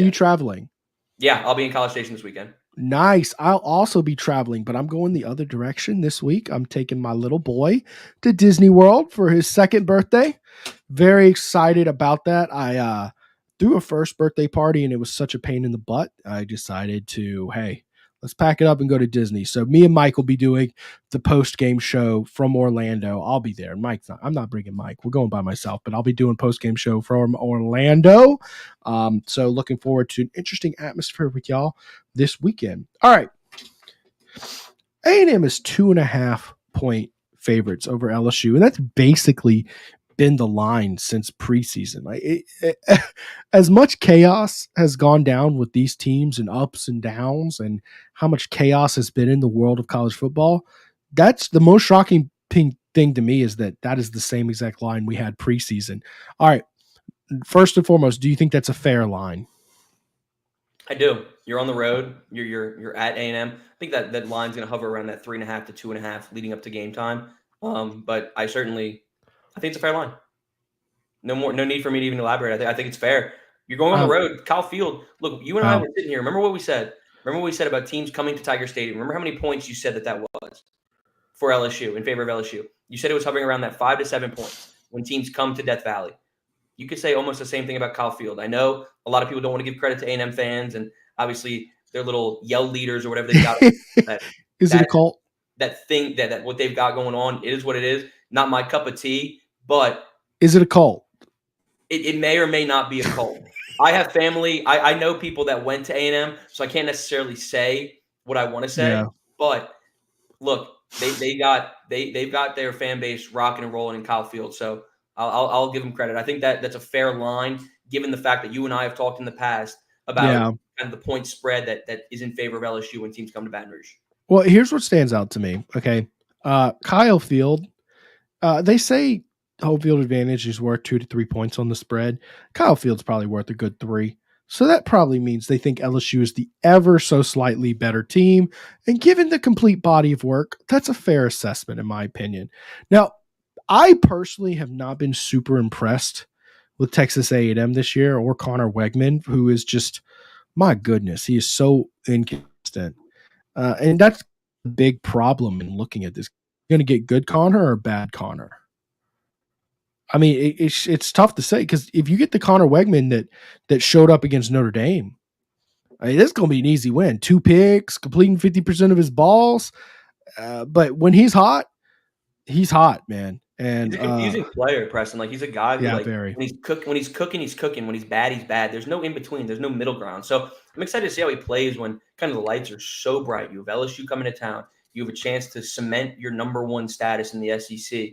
B: traveling?
C: Yeah, I'll be in College Station this weekend.
B: Nice. I'll also be traveling, but I'm going the other direction this week. I'm taking my little boy to Disney World for his second birthday. Very excited about that. I threw a first birthday party, and it was such a pain in the butt. I decided to, hey, let's pack it up and go to Disney. So me and Mike will be doing the post-game show from Orlando. I'll be there. I'm not bringing Mike. We're going by myself, but I'll be doing post-game show from Orlando. So looking forward to an interesting atmosphere with y'all this weekend. All right. A&M is 2.5-point favorites over LSU, and that's basically been the line since preseason. As much chaos has gone down with these teams and ups and downs, and how much chaos has been in the world of college football, that's the most shocking thing to me, is that is the same exact line we had preseason. All right. First and foremost, do you think that's a fair line?
C: I do. You're on the road. You're at A&M. I think that line's going to hover around that 3.5 to 2.5 leading up to game time. But I think it's a fair line. No need for me to even elaborate. I think it's fair. You're going on the road, Kyle Field. Look, you and I were sitting here. Remember what we said? Remember what we said about teams coming to Tiger Stadium? Remember how many points you said that was for LSU, in favor of LSU? You said it was hovering around that 5 to 7 points when teams come to Death Valley. You could say almost the same thing about Kyle Field. I know a lot of people don't want to give credit to A&M fans, and obviously their little yell leaders or whatever they got.
B: Is it a cult?
C: That thing that what they've got going on, it is what it is. Not my cup of tea, but
B: is it a cult?
C: It may or may not be a cult. I have family. I know people that went to A&M, so I can't necessarily say what I want to say. Yeah. But look, they've got their fan base rocking and rolling in Kyle Field. So I'll give them credit. I think that's a fair line, given the fact that you and I have talked in the past about kind of the point spread that is in favor of LSU when teams come to Baton Rouge.
B: Well, here's what stands out to me. Okay, Kyle Field. They say home field advantage is worth 2 to 3 points on the spread. Kyle Field's probably worth a good 3. So that probably means they think LSU is the ever so slightly better team. And given the complete body of work, that's a fair assessment, in my opinion. Now, I personally have not been super impressed with Texas A&M this year, or Connor Wegman, who is just, my goodness, he is so inconsistent. And that's a big problem in looking at this. You're going to get good Connor or bad Connor? I mean, it's tough to say, because if you get the Connor Wegman that showed up against Notre Dame, I mean, this is going to be an easy win. 2 picks, completing 50% of his balls. But when he's hot, man. And
C: he's a confusing player, Preston. Like, he's a guy who,
B: very.
C: When he's cooking, he's cooking. When he's bad, There's no in between. There's no middle ground. So I'm excited to see how he plays when kind of the lights are so bright. You have LSU coming to town. You have a chance to cement your number 1 status in the SEC.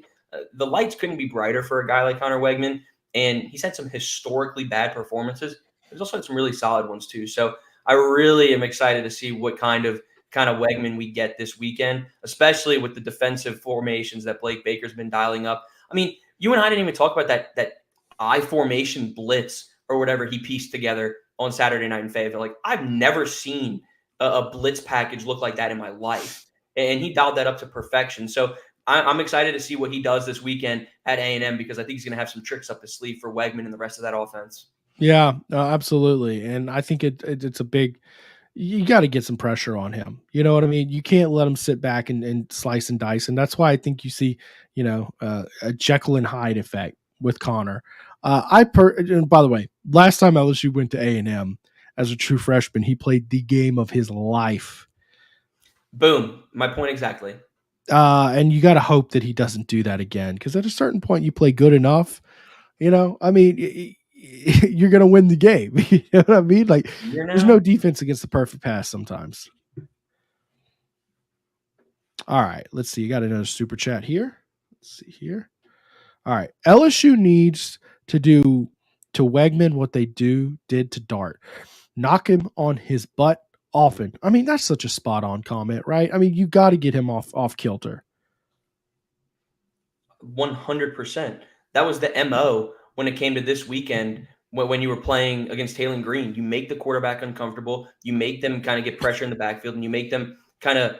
C: The lights couldn't be brighter for a guy like Connor Wegman, and he's had some historically bad performances. He's also had some really solid ones too. So I really am excited to see what kind of Wegman we get this weekend, especially with the defensive formations that Blake Baker's been dialing up. I mean, you and I didn't even talk about that I formation blitz or whatever he pieced together on Saturday night in Fayetteville. Like, I've never seen a blitz package look like that in my life, and he dialed that up to perfection. So I'm excited to see what he does this weekend at A&M, because I think he's going to have some tricks up his sleeve for Wegman and the rest of that offense.
B: Yeah, absolutely. And I think it's a big, you got to get some pressure on him. You know what I mean? You can't let him sit back and slice and dice. And that's why I think you see, a Jekyll and Hyde effect with Connor. And by the way, last time LSU went to A&M as a true freshman, he played the game of his life.
C: Boom. My point exactly.
B: And you got to hope that he doesn't do that again, because at a certain point you play good enough, I mean, you're going to win the game. You know what I mean? Like, there's no defense against the perfect pass sometimes. All right, let's see. You got another super chat here. Let's see here. All right. LSU needs to do to Wegman what they did to Dart. Knock him on his butt often. I mean, that's such a spot on comment, right? I mean, you got to get him off kilter.
C: 100%. That was the MO when it came to this weekend, when you were playing against Taylor Green. You make the quarterback uncomfortable. You make them kind of get pressure in the backfield, and you make them kind of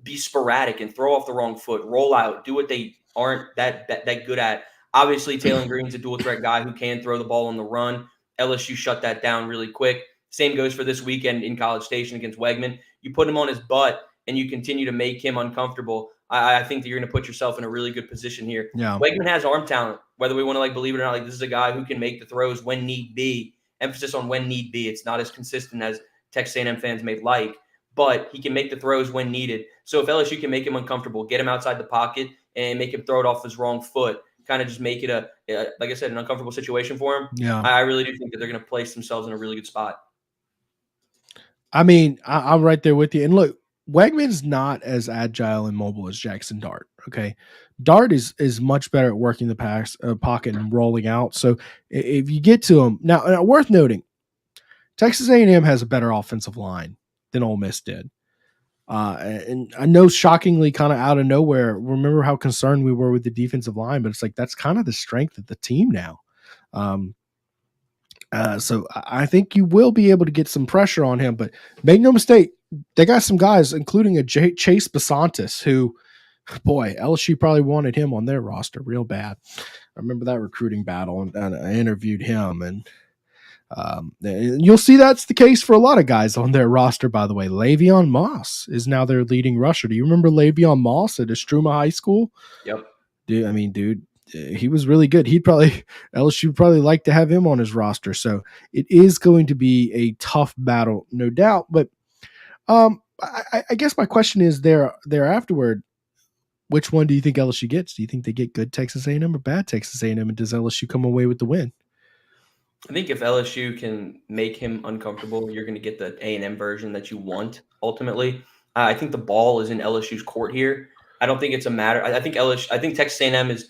C: be sporadic and throw off the wrong foot, roll out, do what they aren't that good at. Obviously, Taylor Green's a dual threat guy who can throw the ball on the run. LSU shut that down really quick. Same goes for this weekend in College Station against Wegman. You put him on his butt and you continue to make him uncomfortable. I think that you're going to put yourself in a really good position here.
B: Yeah.
C: Wegman has arm talent, whether we want to believe it or not. This is a guy who can make the throws when need be. Emphasis on when need be. It's not as consistent as Texas A&M fans may like, but he can make the throws when needed. So if LSU can make him uncomfortable, get him outside the pocket and make him throw it off his wrong foot, kind of just make it like I said, an uncomfortable situation for him.
B: Yeah.
C: I really do think that they're going to place themselves in a really good spot.
B: I mean, I'm right there with you. And look, Wegman's not as agile and mobile as Jackson Dart. Okay. Dart is much better at working the pocket and rolling out. So if you get to him now, worth noting, Texas A&M has a better offensive line than Ole Miss did. And I know, shockingly, kind of out of nowhere, remember how concerned we were with the defensive line, but it's like, that's kind of the strength of the team now. So I think you will be able to get some pressure on him, but make no mistake, they got some guys, including a Chase Basantis, who, boy, LSU probably wanted him on their roster real bad. I remember that recruiting battle, and I interviewed him, and you'll see that's the case for a lot of guys on their roster, by the way. Le'Veon Moss is now their leading rusher. Do you remember Le'Veon Moss at Estruma High School?
C: Yep.
B: Dude, he was really good. LSU would probably like to have him on his roster. So it is going to be a tough battle, no doubt. But I guess my question is there afterward, which one do you think LSU gets? Do you think they get good Texas A&M or bad Texas A&M? And does LSU come away with the win?
C: I think if LSU can make him uncomfortable, you're going to get the A&M version that you want, ultimately. I think the ball is in LSU's court here. I don't think it's a matter. I think Texas A&M is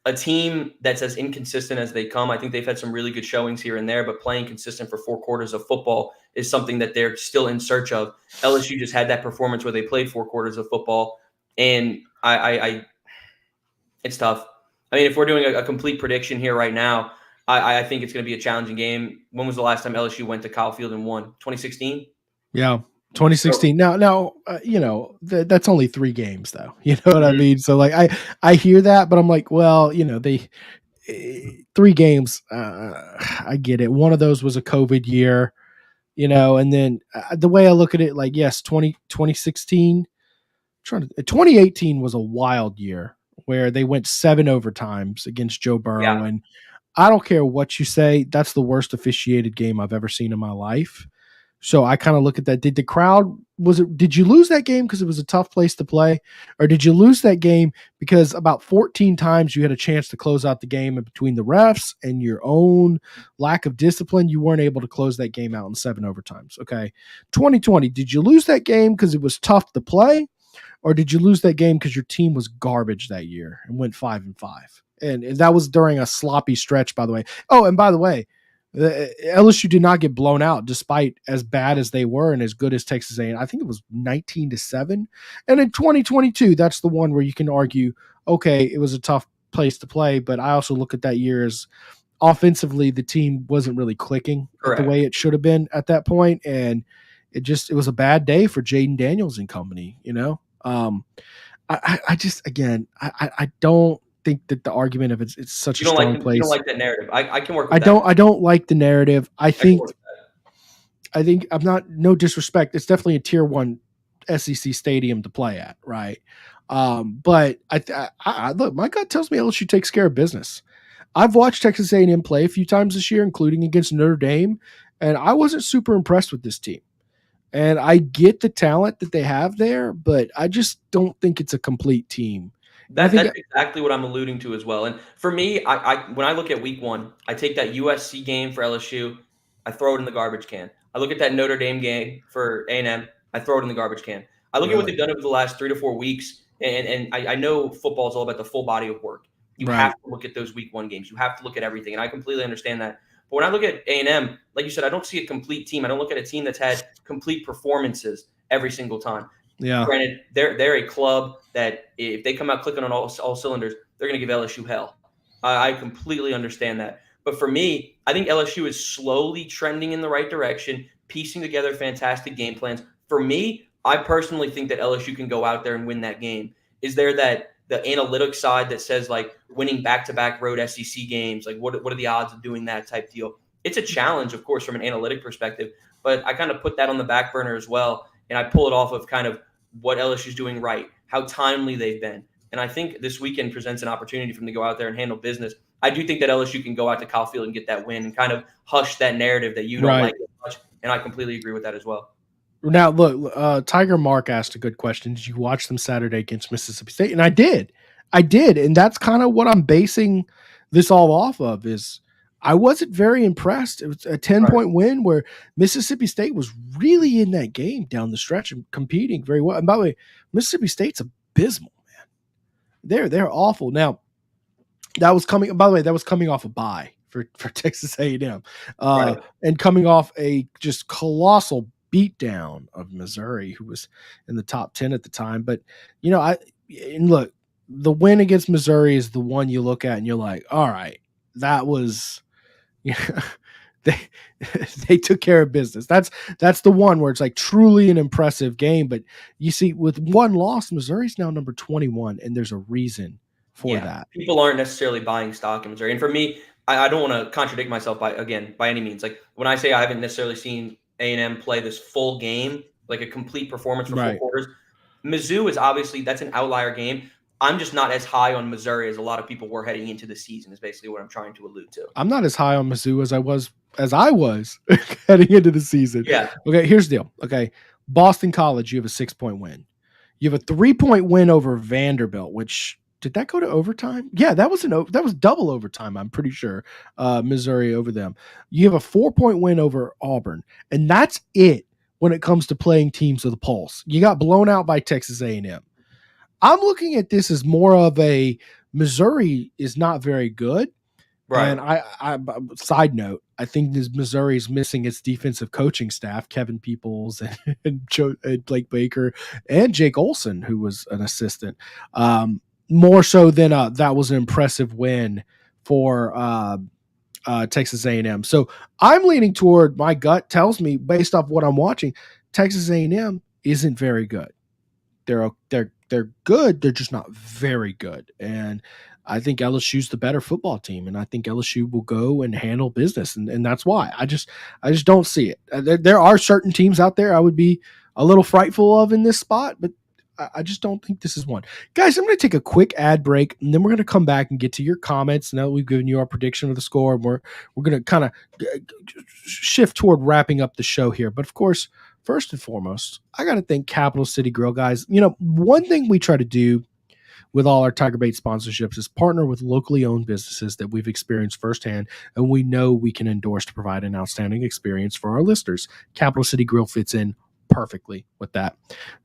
C: a team that's as inconsistent as they come. I think they've had some really good showings here and there, but playing consistent for 4 quarters of football is something that they're still in search of. LSU just had that performance where they played 4 quarters of football, and it's tough. I mean, if we're doing a complete prediction here right now, I think it's going to be a challenging game. When was the last time LSU went to Kyle Field and won? 2016?
B: Yeah, 2016. Now, that's only 3 games, though. You know what I mean? So, like, I hear that, but I'm like, well, they 3 games. I get it. One of those was a COVID year, and then the way I look at it, like, yes, 2016. 2018 was a wild year where they went 7 overtimes against Joe Burrow.
C: Yeah.
B: And I don't care what you say, that's the worst officiated game I've ever seen in my life. So I kind of look at that. Did you lose that game because it was a tough place to play? Or did you lose that game because about 14 times you had a chance to close out the game, and between the refs and your own lack of discipline, you weren't able to close that game out in 7 overtimes? Okay. 2020, did you lose that game because it was tough to play? Or did you lose that game because your team was garbage that year and went 5-5? And that was during a sloppy stretch, by the way. Oh, and by the way, LSU did not get blown out, despite as bad as they were and as good as Texas A&M. I think it was 19-7. And in 2022, that's the one where you can argue, okay, it was a tough place to play, but I also look at that year as offensively the team wasn't really clicking the way it should have been at that point, and it was a bad day for Jaden Daniels and company. I don't think that the argument of it's such a strong place.
C: You don't like that narrative. I can work with
B: that. I don't like the narrative. I think I'm not, no disrespect, it's definitely a tier 1 SEC stadium to play at, right? But I look, my gut tells me LSU takes care of business. I've watched Texas A&M play a few times this year, including against Notre Dame, and I wasn't super impressed with this team. And I get the talent that they have there, but I just don't think it's a complete team.
C: That's exactly what I'm alluding to as well. And for me, I when I look at week 1, I take that USC game for LSU, I throw it in the garbage can. I look at that Notre Dame game for A&M, I throw it in the garbage can. I look at what they've done over the last 3 to 4 weeks, and I know football is all about the full body of work. You have to look at those week 1 games. You have to look at everything, and I completely understand that. But when I look at A&M, like you said, I don't see a complete team. I don't look at a team that's had complete performances every single time.
B: Yeah.
C: Granted, they're a club that if they come out clicking on all cylinders, they're going to give LSU hell. I completely understand that. But for me, I think LSU is slowly trending in the right direction, piecing together fantastic game plans. For me, I personally think that LSU can go out there and win that game. Is there the analytics side that says like winning back-to-back road SEC games, like what are the odds of doing that type deal? It's a challenge, of course, from an analytic perspective, but I kind of put that on the back burner as well, and I pull it off of kind of what LSU's doing right, how timely they've been. And I think this weekend presents an opportunity for them to go out there and handle business. I do think that LSU can go out to Kyle Field and get that win and kind of hush that narrative that you don't like as much, and I completely agree with that as well.
B: Now, look, Tiger Mark asked a good question. Did you watch them Saturday against Mississippi State? And I did. And that's kind of what I'm basing this all off of is I wasn't very impressed. It was a 10-point win where Mississippi State was really in that game down the stretch and competing very well. And by the way, Mississippi State's abysmal, man. They're awful. Now, that was coming off a bye for Texas A&M and coming off a just colossal beatdown of Missouri, who was in the top 10 at the time. But, look, the win against Missouri is the one you look at and you're like, all right, that was, they took care of business. That's the one where it's like truly an impressive game. But you see, with one loss, Missouri's now number 21, and there's a reason for that.
C: People aren't necessarily buying stock in Missouri. And for me, I don't want to contradict myself by any means. Like when I say I haven't necessarily seen A&M play this full game, like a complete performance for 4 quarters. Mizzou is obviously, that's an outlier game. I'm just not as high on Missouri as a lot of people were heading into the season is basically what I'm trying to allude to.
B: I'm not as high on Mizzou as I was heading into the season.
C: Yeah.
B: Okay, here's the deal. Okay, Boston College, you have a 6-point win. You have a 3-point win over Vanderbilt, which did that go to overtime? Yeah, that was double overtime, I'm pretty sure. Missouri over them. You have a 4-point win over Auburn, and that's it when it comes to playing teams with a pulse. You got blown out by Texas A&M. I'm looking at this as more of a Missouri is not very good. Right. And I side note, I think Missouri is missing its defensive coaching staff, Kevin Peoples and Blake Baker and Jake Olson, who was an assistant. More so than that was an impressive win for Texas A&M. So I'm leaning toward, my gut tells me based off what I'm watching, Texas A&M isn't very good. They're good. They're just not very good. And I think LSU's the better football team. And I think LSU will go and handle business. And that's why I just don't see it. There are certain teams out there I would be a little frightful of in this spot, but I just don't think this is one. Guys, I'm going to take a quick ad break, and then we're going to come back and get to your comments. Now that we've given you our prediction of the score, and we're going to kind of shift toward wrapping up the show here. But, of course, first and foremost, I got to thank Capital City Grill, guys. One thing we try to do with all our TigerBait sponsorships is partner with locally owned businesses that we've experienced firsthand, and we know we can endorse to provide an outstanding experience for our listeners. Capital City Grill fits in perfectly with that.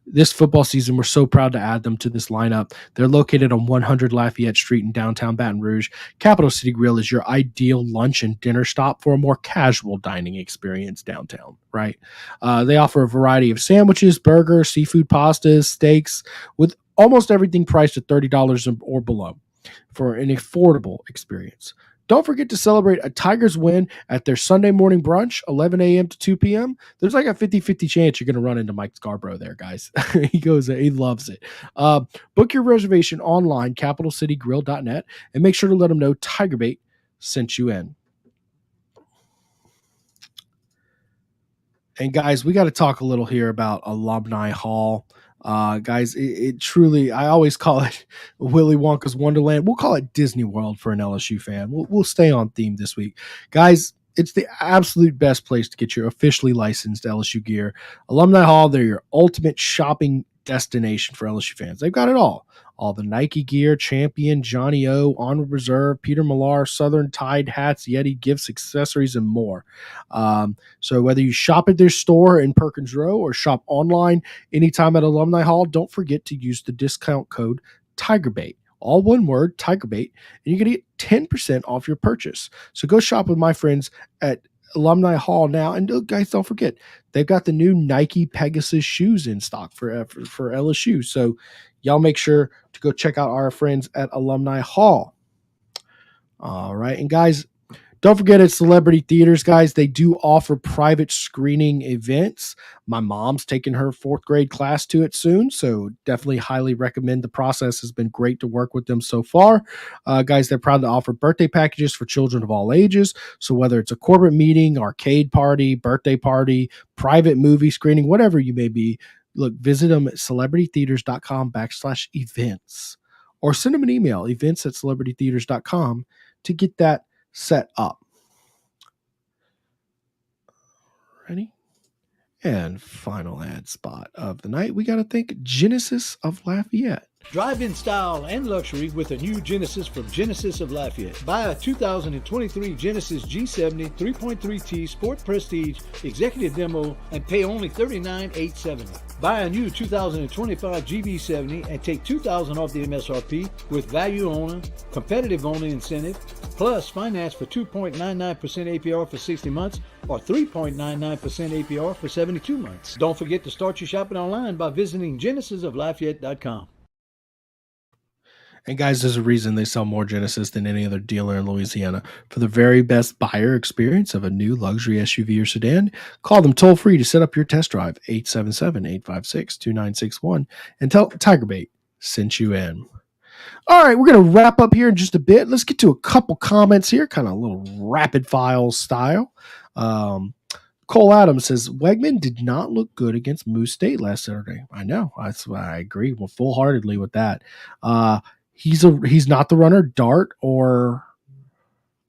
B: This football season, we're so proud to add them to this lineup. They're located on 100 Lafayette Street in downtown Baton Rouge. Capital City Grill is your ideal lunch and dinner stop for a more casual dining experience downtown, right? They offer a variety of sandwiches, burgers, seafood pastas, steaks, with almost everything priced at $30 or below for an affordable experience. Don't forget to celebrate a Tigers win at their Sunday morning brunch, 11 a.m. to 2 p.m. There's like a 50-50 chance you're going to run into Mike Scarborough there, guys. He loves it. Book your reservation online, capitalcitygrill.net, and make sure to let them know TigerBait sent you in. And guys, we got to talk a little here about Alumni Hall. Guys, it truly, I always call it Willy Wonka's Wonderland. We'll call it Disney World for an LSU fan. We'll stay on theme this week. Guys, it's the absolute best place to get your officially licensed LSU gear. Alumni Hall, they're your ultimate shopping destination for LSU fans. They've got it all. All the Nike gear, Champion, Johnny O, Onward Reserve, Peter Millar, Southern Tide hats, Yeti gifts, accessories, and more. So whether you shop at their store in Perkins Row or shop online anytime at Alumni Hall, don't forget to use the discount code TigerBait. All one word, TigerBait, and you're going to get 10% off your purchase. So go shop with my friends at Alumni Hall now. And guys, don't forget, they've got the new Nike Pegasus shoes in stock for LSU. So y'all make sure to go check out our friends at Alumni Hall. All right. And guys, don't forget at Celebrity Theaters, guys, they do offer private screening events. My mom's taking her 4th grade class to it soon, so definitely highly recommend. The process has been great to work with them so far. Guys, they're proud to offer birthday packages for children of all ages. So whether it's a corporate meeting, arcade party, birthday party, private movie screening, whatever you may be, look, visit them at celebritytheaters.com/events or send them an email, events@celebritytheaters.com, to get that set up. Ready? And final ad spot of the night, we got to thank Genesis of Lafayette.
E: Drive-in style and luxury with a new Genesis from Genesis of Lafayette. Buy a 2023 Genesis G70 3.3T Sport Prestige Executive Demo and pay only $39,870. Buy a new 2025 GV70 and take $2,000 off the MSRP with value owner, competitive owner incentive, plus finance for 2.99% APR for 60 months or 3.99% APR for 72 months. Don't forget to start your shopping online by visiting genesisoflafayette.com.
B: And guys, there's a reason they sell more Genesis than any other dealer in Louisiana. For the very best buyer experience of a new luxury SUV or sedan, call them toll free to set up your test drive, 877-856-2961, and tell TigerBait sent you in. All right, we're going to wrap up here in just a bit. Let's get to a couple comments here, kind of a little rapid file style. Cole Adams says, Wegman did not look good against Moose State last Saturday. I know. I agree full-heartedly with that. He's not the runner, Dart or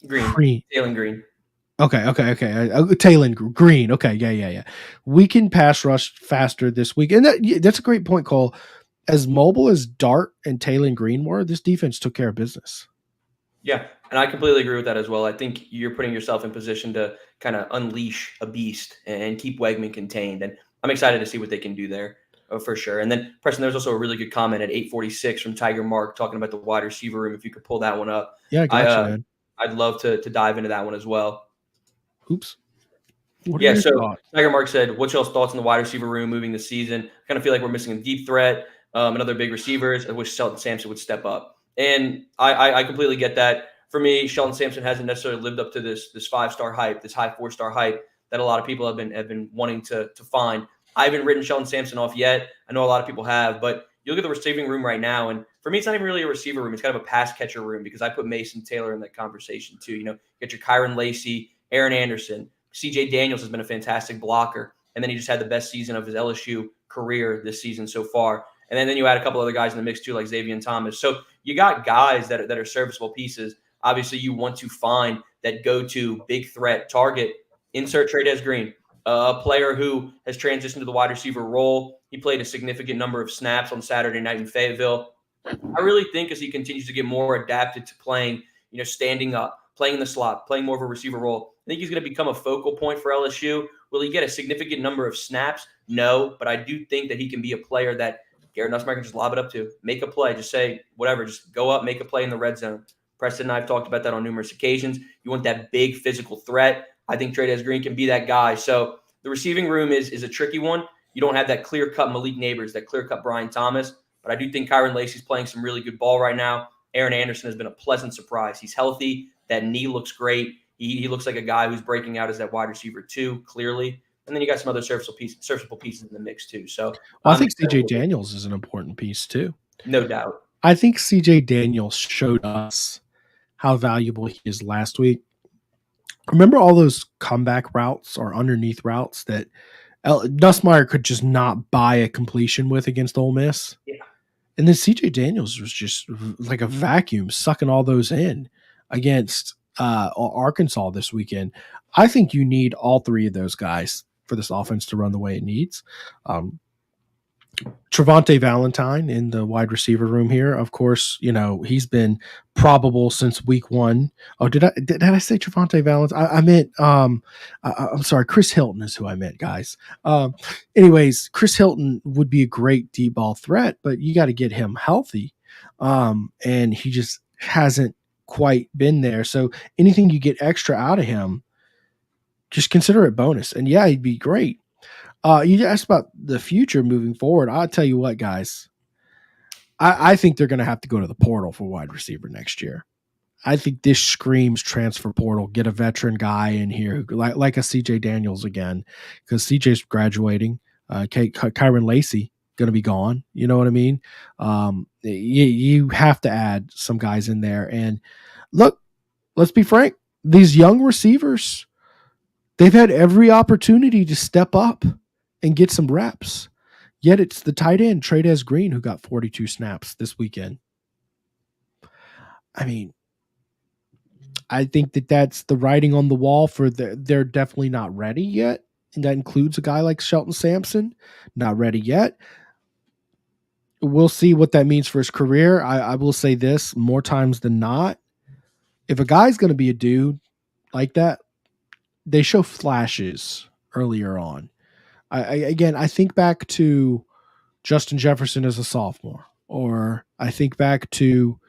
C: Green. Taylor Green.
B: Okay. Taylor Green. Okay, yeah. We can pass rush faster this week. And that's a great point, Cole. As mobile as Dart and Taylor Green were, this defense took care of business.
C: Yeah, and I completely agree with that as well. I think you're putting yourself in position to kind of unleash a beast and keep Wegman contained. And I'm excited to see what they can do there. For sure. And then, Preston, there's also a really good comment at 8:46 from Tiger Mark talking about the wide receiver room. If you could pull that one up.
B: Yeah, I got you, man.
C: I'd love to dive into that one as well.
B: Oops.
C: So Tiger Mark said, what's y'all's thoughts on the wide receiver room moving this season? I kind of feel like we're missing a deep threat, another big receivers. I wish Shelton Sampson would step up. And I completely get that. For me, Shelton Sampson hasn't necessarily lived up to this 5-star hype, this high 4-star hype that a lot of people have been wanting to find. I haven't written Shelton Sampson off yet. I know a lot of people have, but you look at the receiving room right now, and for me, it's not even really a receiver room. It's kind of a pass catcher room because I put Mason Taylor in that conversation too. You get your Kyron Lacey, Aaron Anderson, CJ Daniels has been a fantastic blocker, and then he just had the best season of his LSU career this season so far. And then you add a couple other guys in the mix too, like Xavier Thomas. So you got guys that are serviceable pieces. Obviously, you want to find that go-to big threat target. Insert Trey'Dez Green. A player who has transitioned to the wide receiver role. He played a significant number of snaps on Saturday night in Fayetteville. I really think as he continues to get more adapted to playing, standing up, playing the slot, playing more of a receiver role. I think he's going to become a focal point for LSU. Will he get a significant number of snaps? No, but I do think that he can be a player that Garrett Nussmeier can just lob it up to. Make a play. Just say whatever. Just go up, make a play in the red zone. Preston and I have talked about that on numerous occasions. You want that big physical threat. I think Trey Green can be that guy. So the receiving room is a tricky one. You don't have that clear-cut Malik Neighbors, that clear-cut Brian Thomas. But I do think Kyron Lacey's playing some really good ball right now. Aaron Anderson has been a pleasant surprise. He's healthy. That knee looks great. He looks like a guy who's breaking out as that wide receiver too, clearly. And then you got some other serviceable pieces in the mix too. So
B: I think CJ Daniels is an important piece too.
C: No doubt.
B: I think CJ Daniels showed us how valuable he is last week. Remember all those comeback routes or underneath routes that Nussmeier could just not buy a completion with against Ole Miss?
C: Yeah.
B: And then CJ Daniels was just like a vacuum sucking all those in against Arkansas this weekend. I think you need all three of those guys for this offense to run the way it needs. Trevonte Valentine in the wide receiver room here. Of course, he's been probable since week 1. Oh, did I say Trevonte Valentine? I meant, I'm sorry, Chris Hilton is who I meant, guys. Anyways, Chris Hilton would be a great deep ball threat, but you got to get him healthy. And he just hasn't quite been there. So anything you get extra out of him, just consider it bonus. And yeah, he'd be great. You asked about the future moving forward. I'll tell you what, guys. I think they're going to have to go to the portal for wide receiver next year. I think this screams transfer portal. Get a veteran guy in here, like a CJ Daniels again, because CJ's graduating. Kyron Lacey going to be gone. You know what I mean? You have to add some guys in there. And look, let's be frank. These young receivers, they've had every opportunity to step up and get some reps. Yet it's the tight end, Trey Green, who got 42 snaps this weekend. I mean, I think that's the writing on the wall for they're definitely not ready yet. And that includes a guy like Shelton Sampson, not ready yet. We'll see what that means for his career. I will say this more times than not. If a guy's going to be a dude like that, they show flashes earlier on. I think back to Justin Jefferson as a sophomore, or I think back to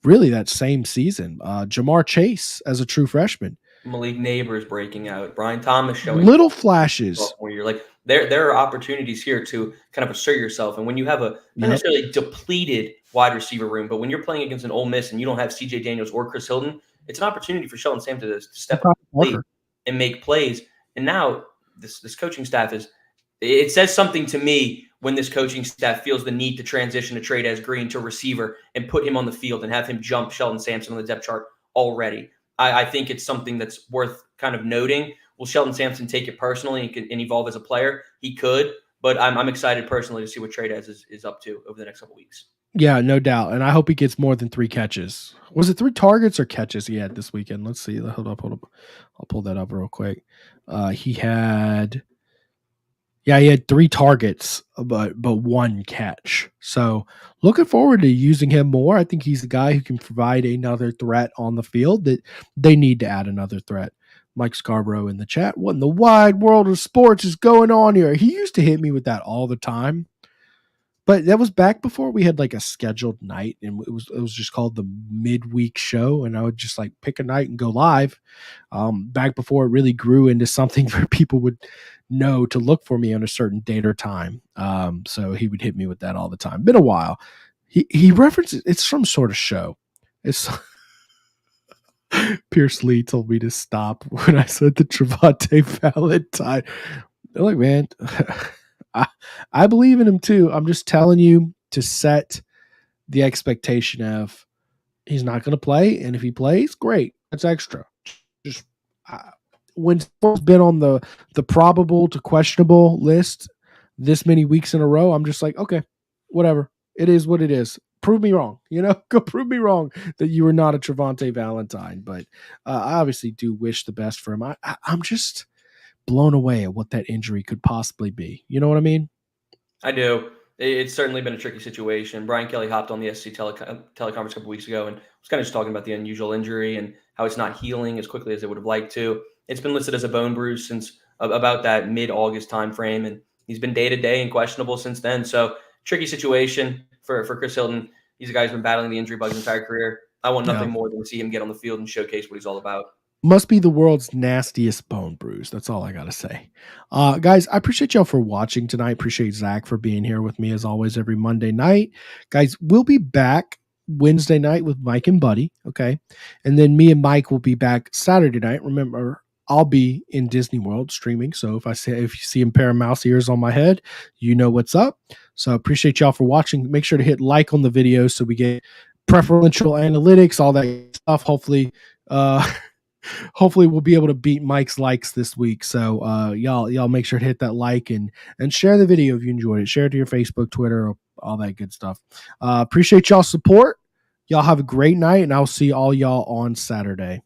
B: really that same season, Jamar Chase as a true freshman.
C: Malik Neighbors breaking out, Brian Thomas showing
B: little flashes.
C: Where you're like, there are opportunities here to kind of assert yourself. And when you have a not necessarily depleted wide receiver room, but when you're playing against an Ole Miss and you don't have CJ Daniels or Chris Hilton, it's an opportunity for Shelton Sampson to step up and make plays. And now this coaching staff it says something to me when this coaching staff feels the need to transition to Trey Green to receiver and put him on the field and have him jump Shelton Sampson on the depth chart already. I think it's something that's worth kind of noting. Will Shelton Sampson take it personally and evolve as a player? He could, but I'm excited personally to see what Trey is up to over the next couple of weeks. Yeah,
B: no doubt. And I hope he gets more than 3 catches. Was it 3 targets or catches he had this weekend? Let's see. Hold up. I'll pull that up real quick. He had 3 targets, but 1 catch. So looking forward to using him more. I think he's a guy who can provide another threat on the field that they need to add another threat. Mike Scarborough in the chat. What in the wide world of sports is going on here? He used to hit me with that all the time. But that was back before we had like a scheduled night, and it was just called the midweek show, and I would just like pick a night and go live. Back before it really grew into something where people would know to look for me on a certain date or time. So he would hit me with that all the time. Been a while. He references it's some sort of show. It's Pierce Lee told me to stop when I said the Trevonte Valentine. They're like, man. I believe in him too. I'm just telling you to set the expectation of he's not going to play, and if he plays, great. That's extra. Just when someone's been on the probable to questionable list this many weeks in a row, I'm just like, okay, whatever. It is what it is. Prove me wrong. Go prove me wrong that you were not a Trevonte Valentine. But I obviously do wish the best for him. I'm just blown away at what that injury could possibly be. You know what I mean?
C: I do. It's certainly been a tricky situation. Brian Kelly hopped on the SC teleconference a couple weeks ago and was kind of just talking about the unusual injury and how it's not healing as quickly as they would have liked to. It's been listed as a bone bruise since about that mid-August timeframe, and he's been day-to-day and questionable since then. So tricky situation for Chris Hilton. He's a guy who's been battling the injury bug his entire career. I want nothing more than to see him get on the field and showcase what he's all about.
B: Must be the world's nastiest bone bruise. That's all I got to say. Guys, I appreciate y'all for watching tonight. Appreciate Zach for being here with me as always every Monday night. Guys, we'll be back Wednesday night with Mike and Buddy, okay? And then me and Mike will be back Saturday night. Remember, I'll be in Disney World streaming, so if you see a pair of mouse ears on my head, you know what's up. So appreciate y'all for watching. Make sure to hit like on the video so we get preferential analytics, all that stuff. Hopefully we'll be able to beat Mike's likes this week. So y'all make sure to hit that like and share the video if you enjoyed it. Share it to your Facebook, Twitter, all that good stuff. Appreciate y'all's support. Y'all have a great night, and I'll see all y'all on Saturday.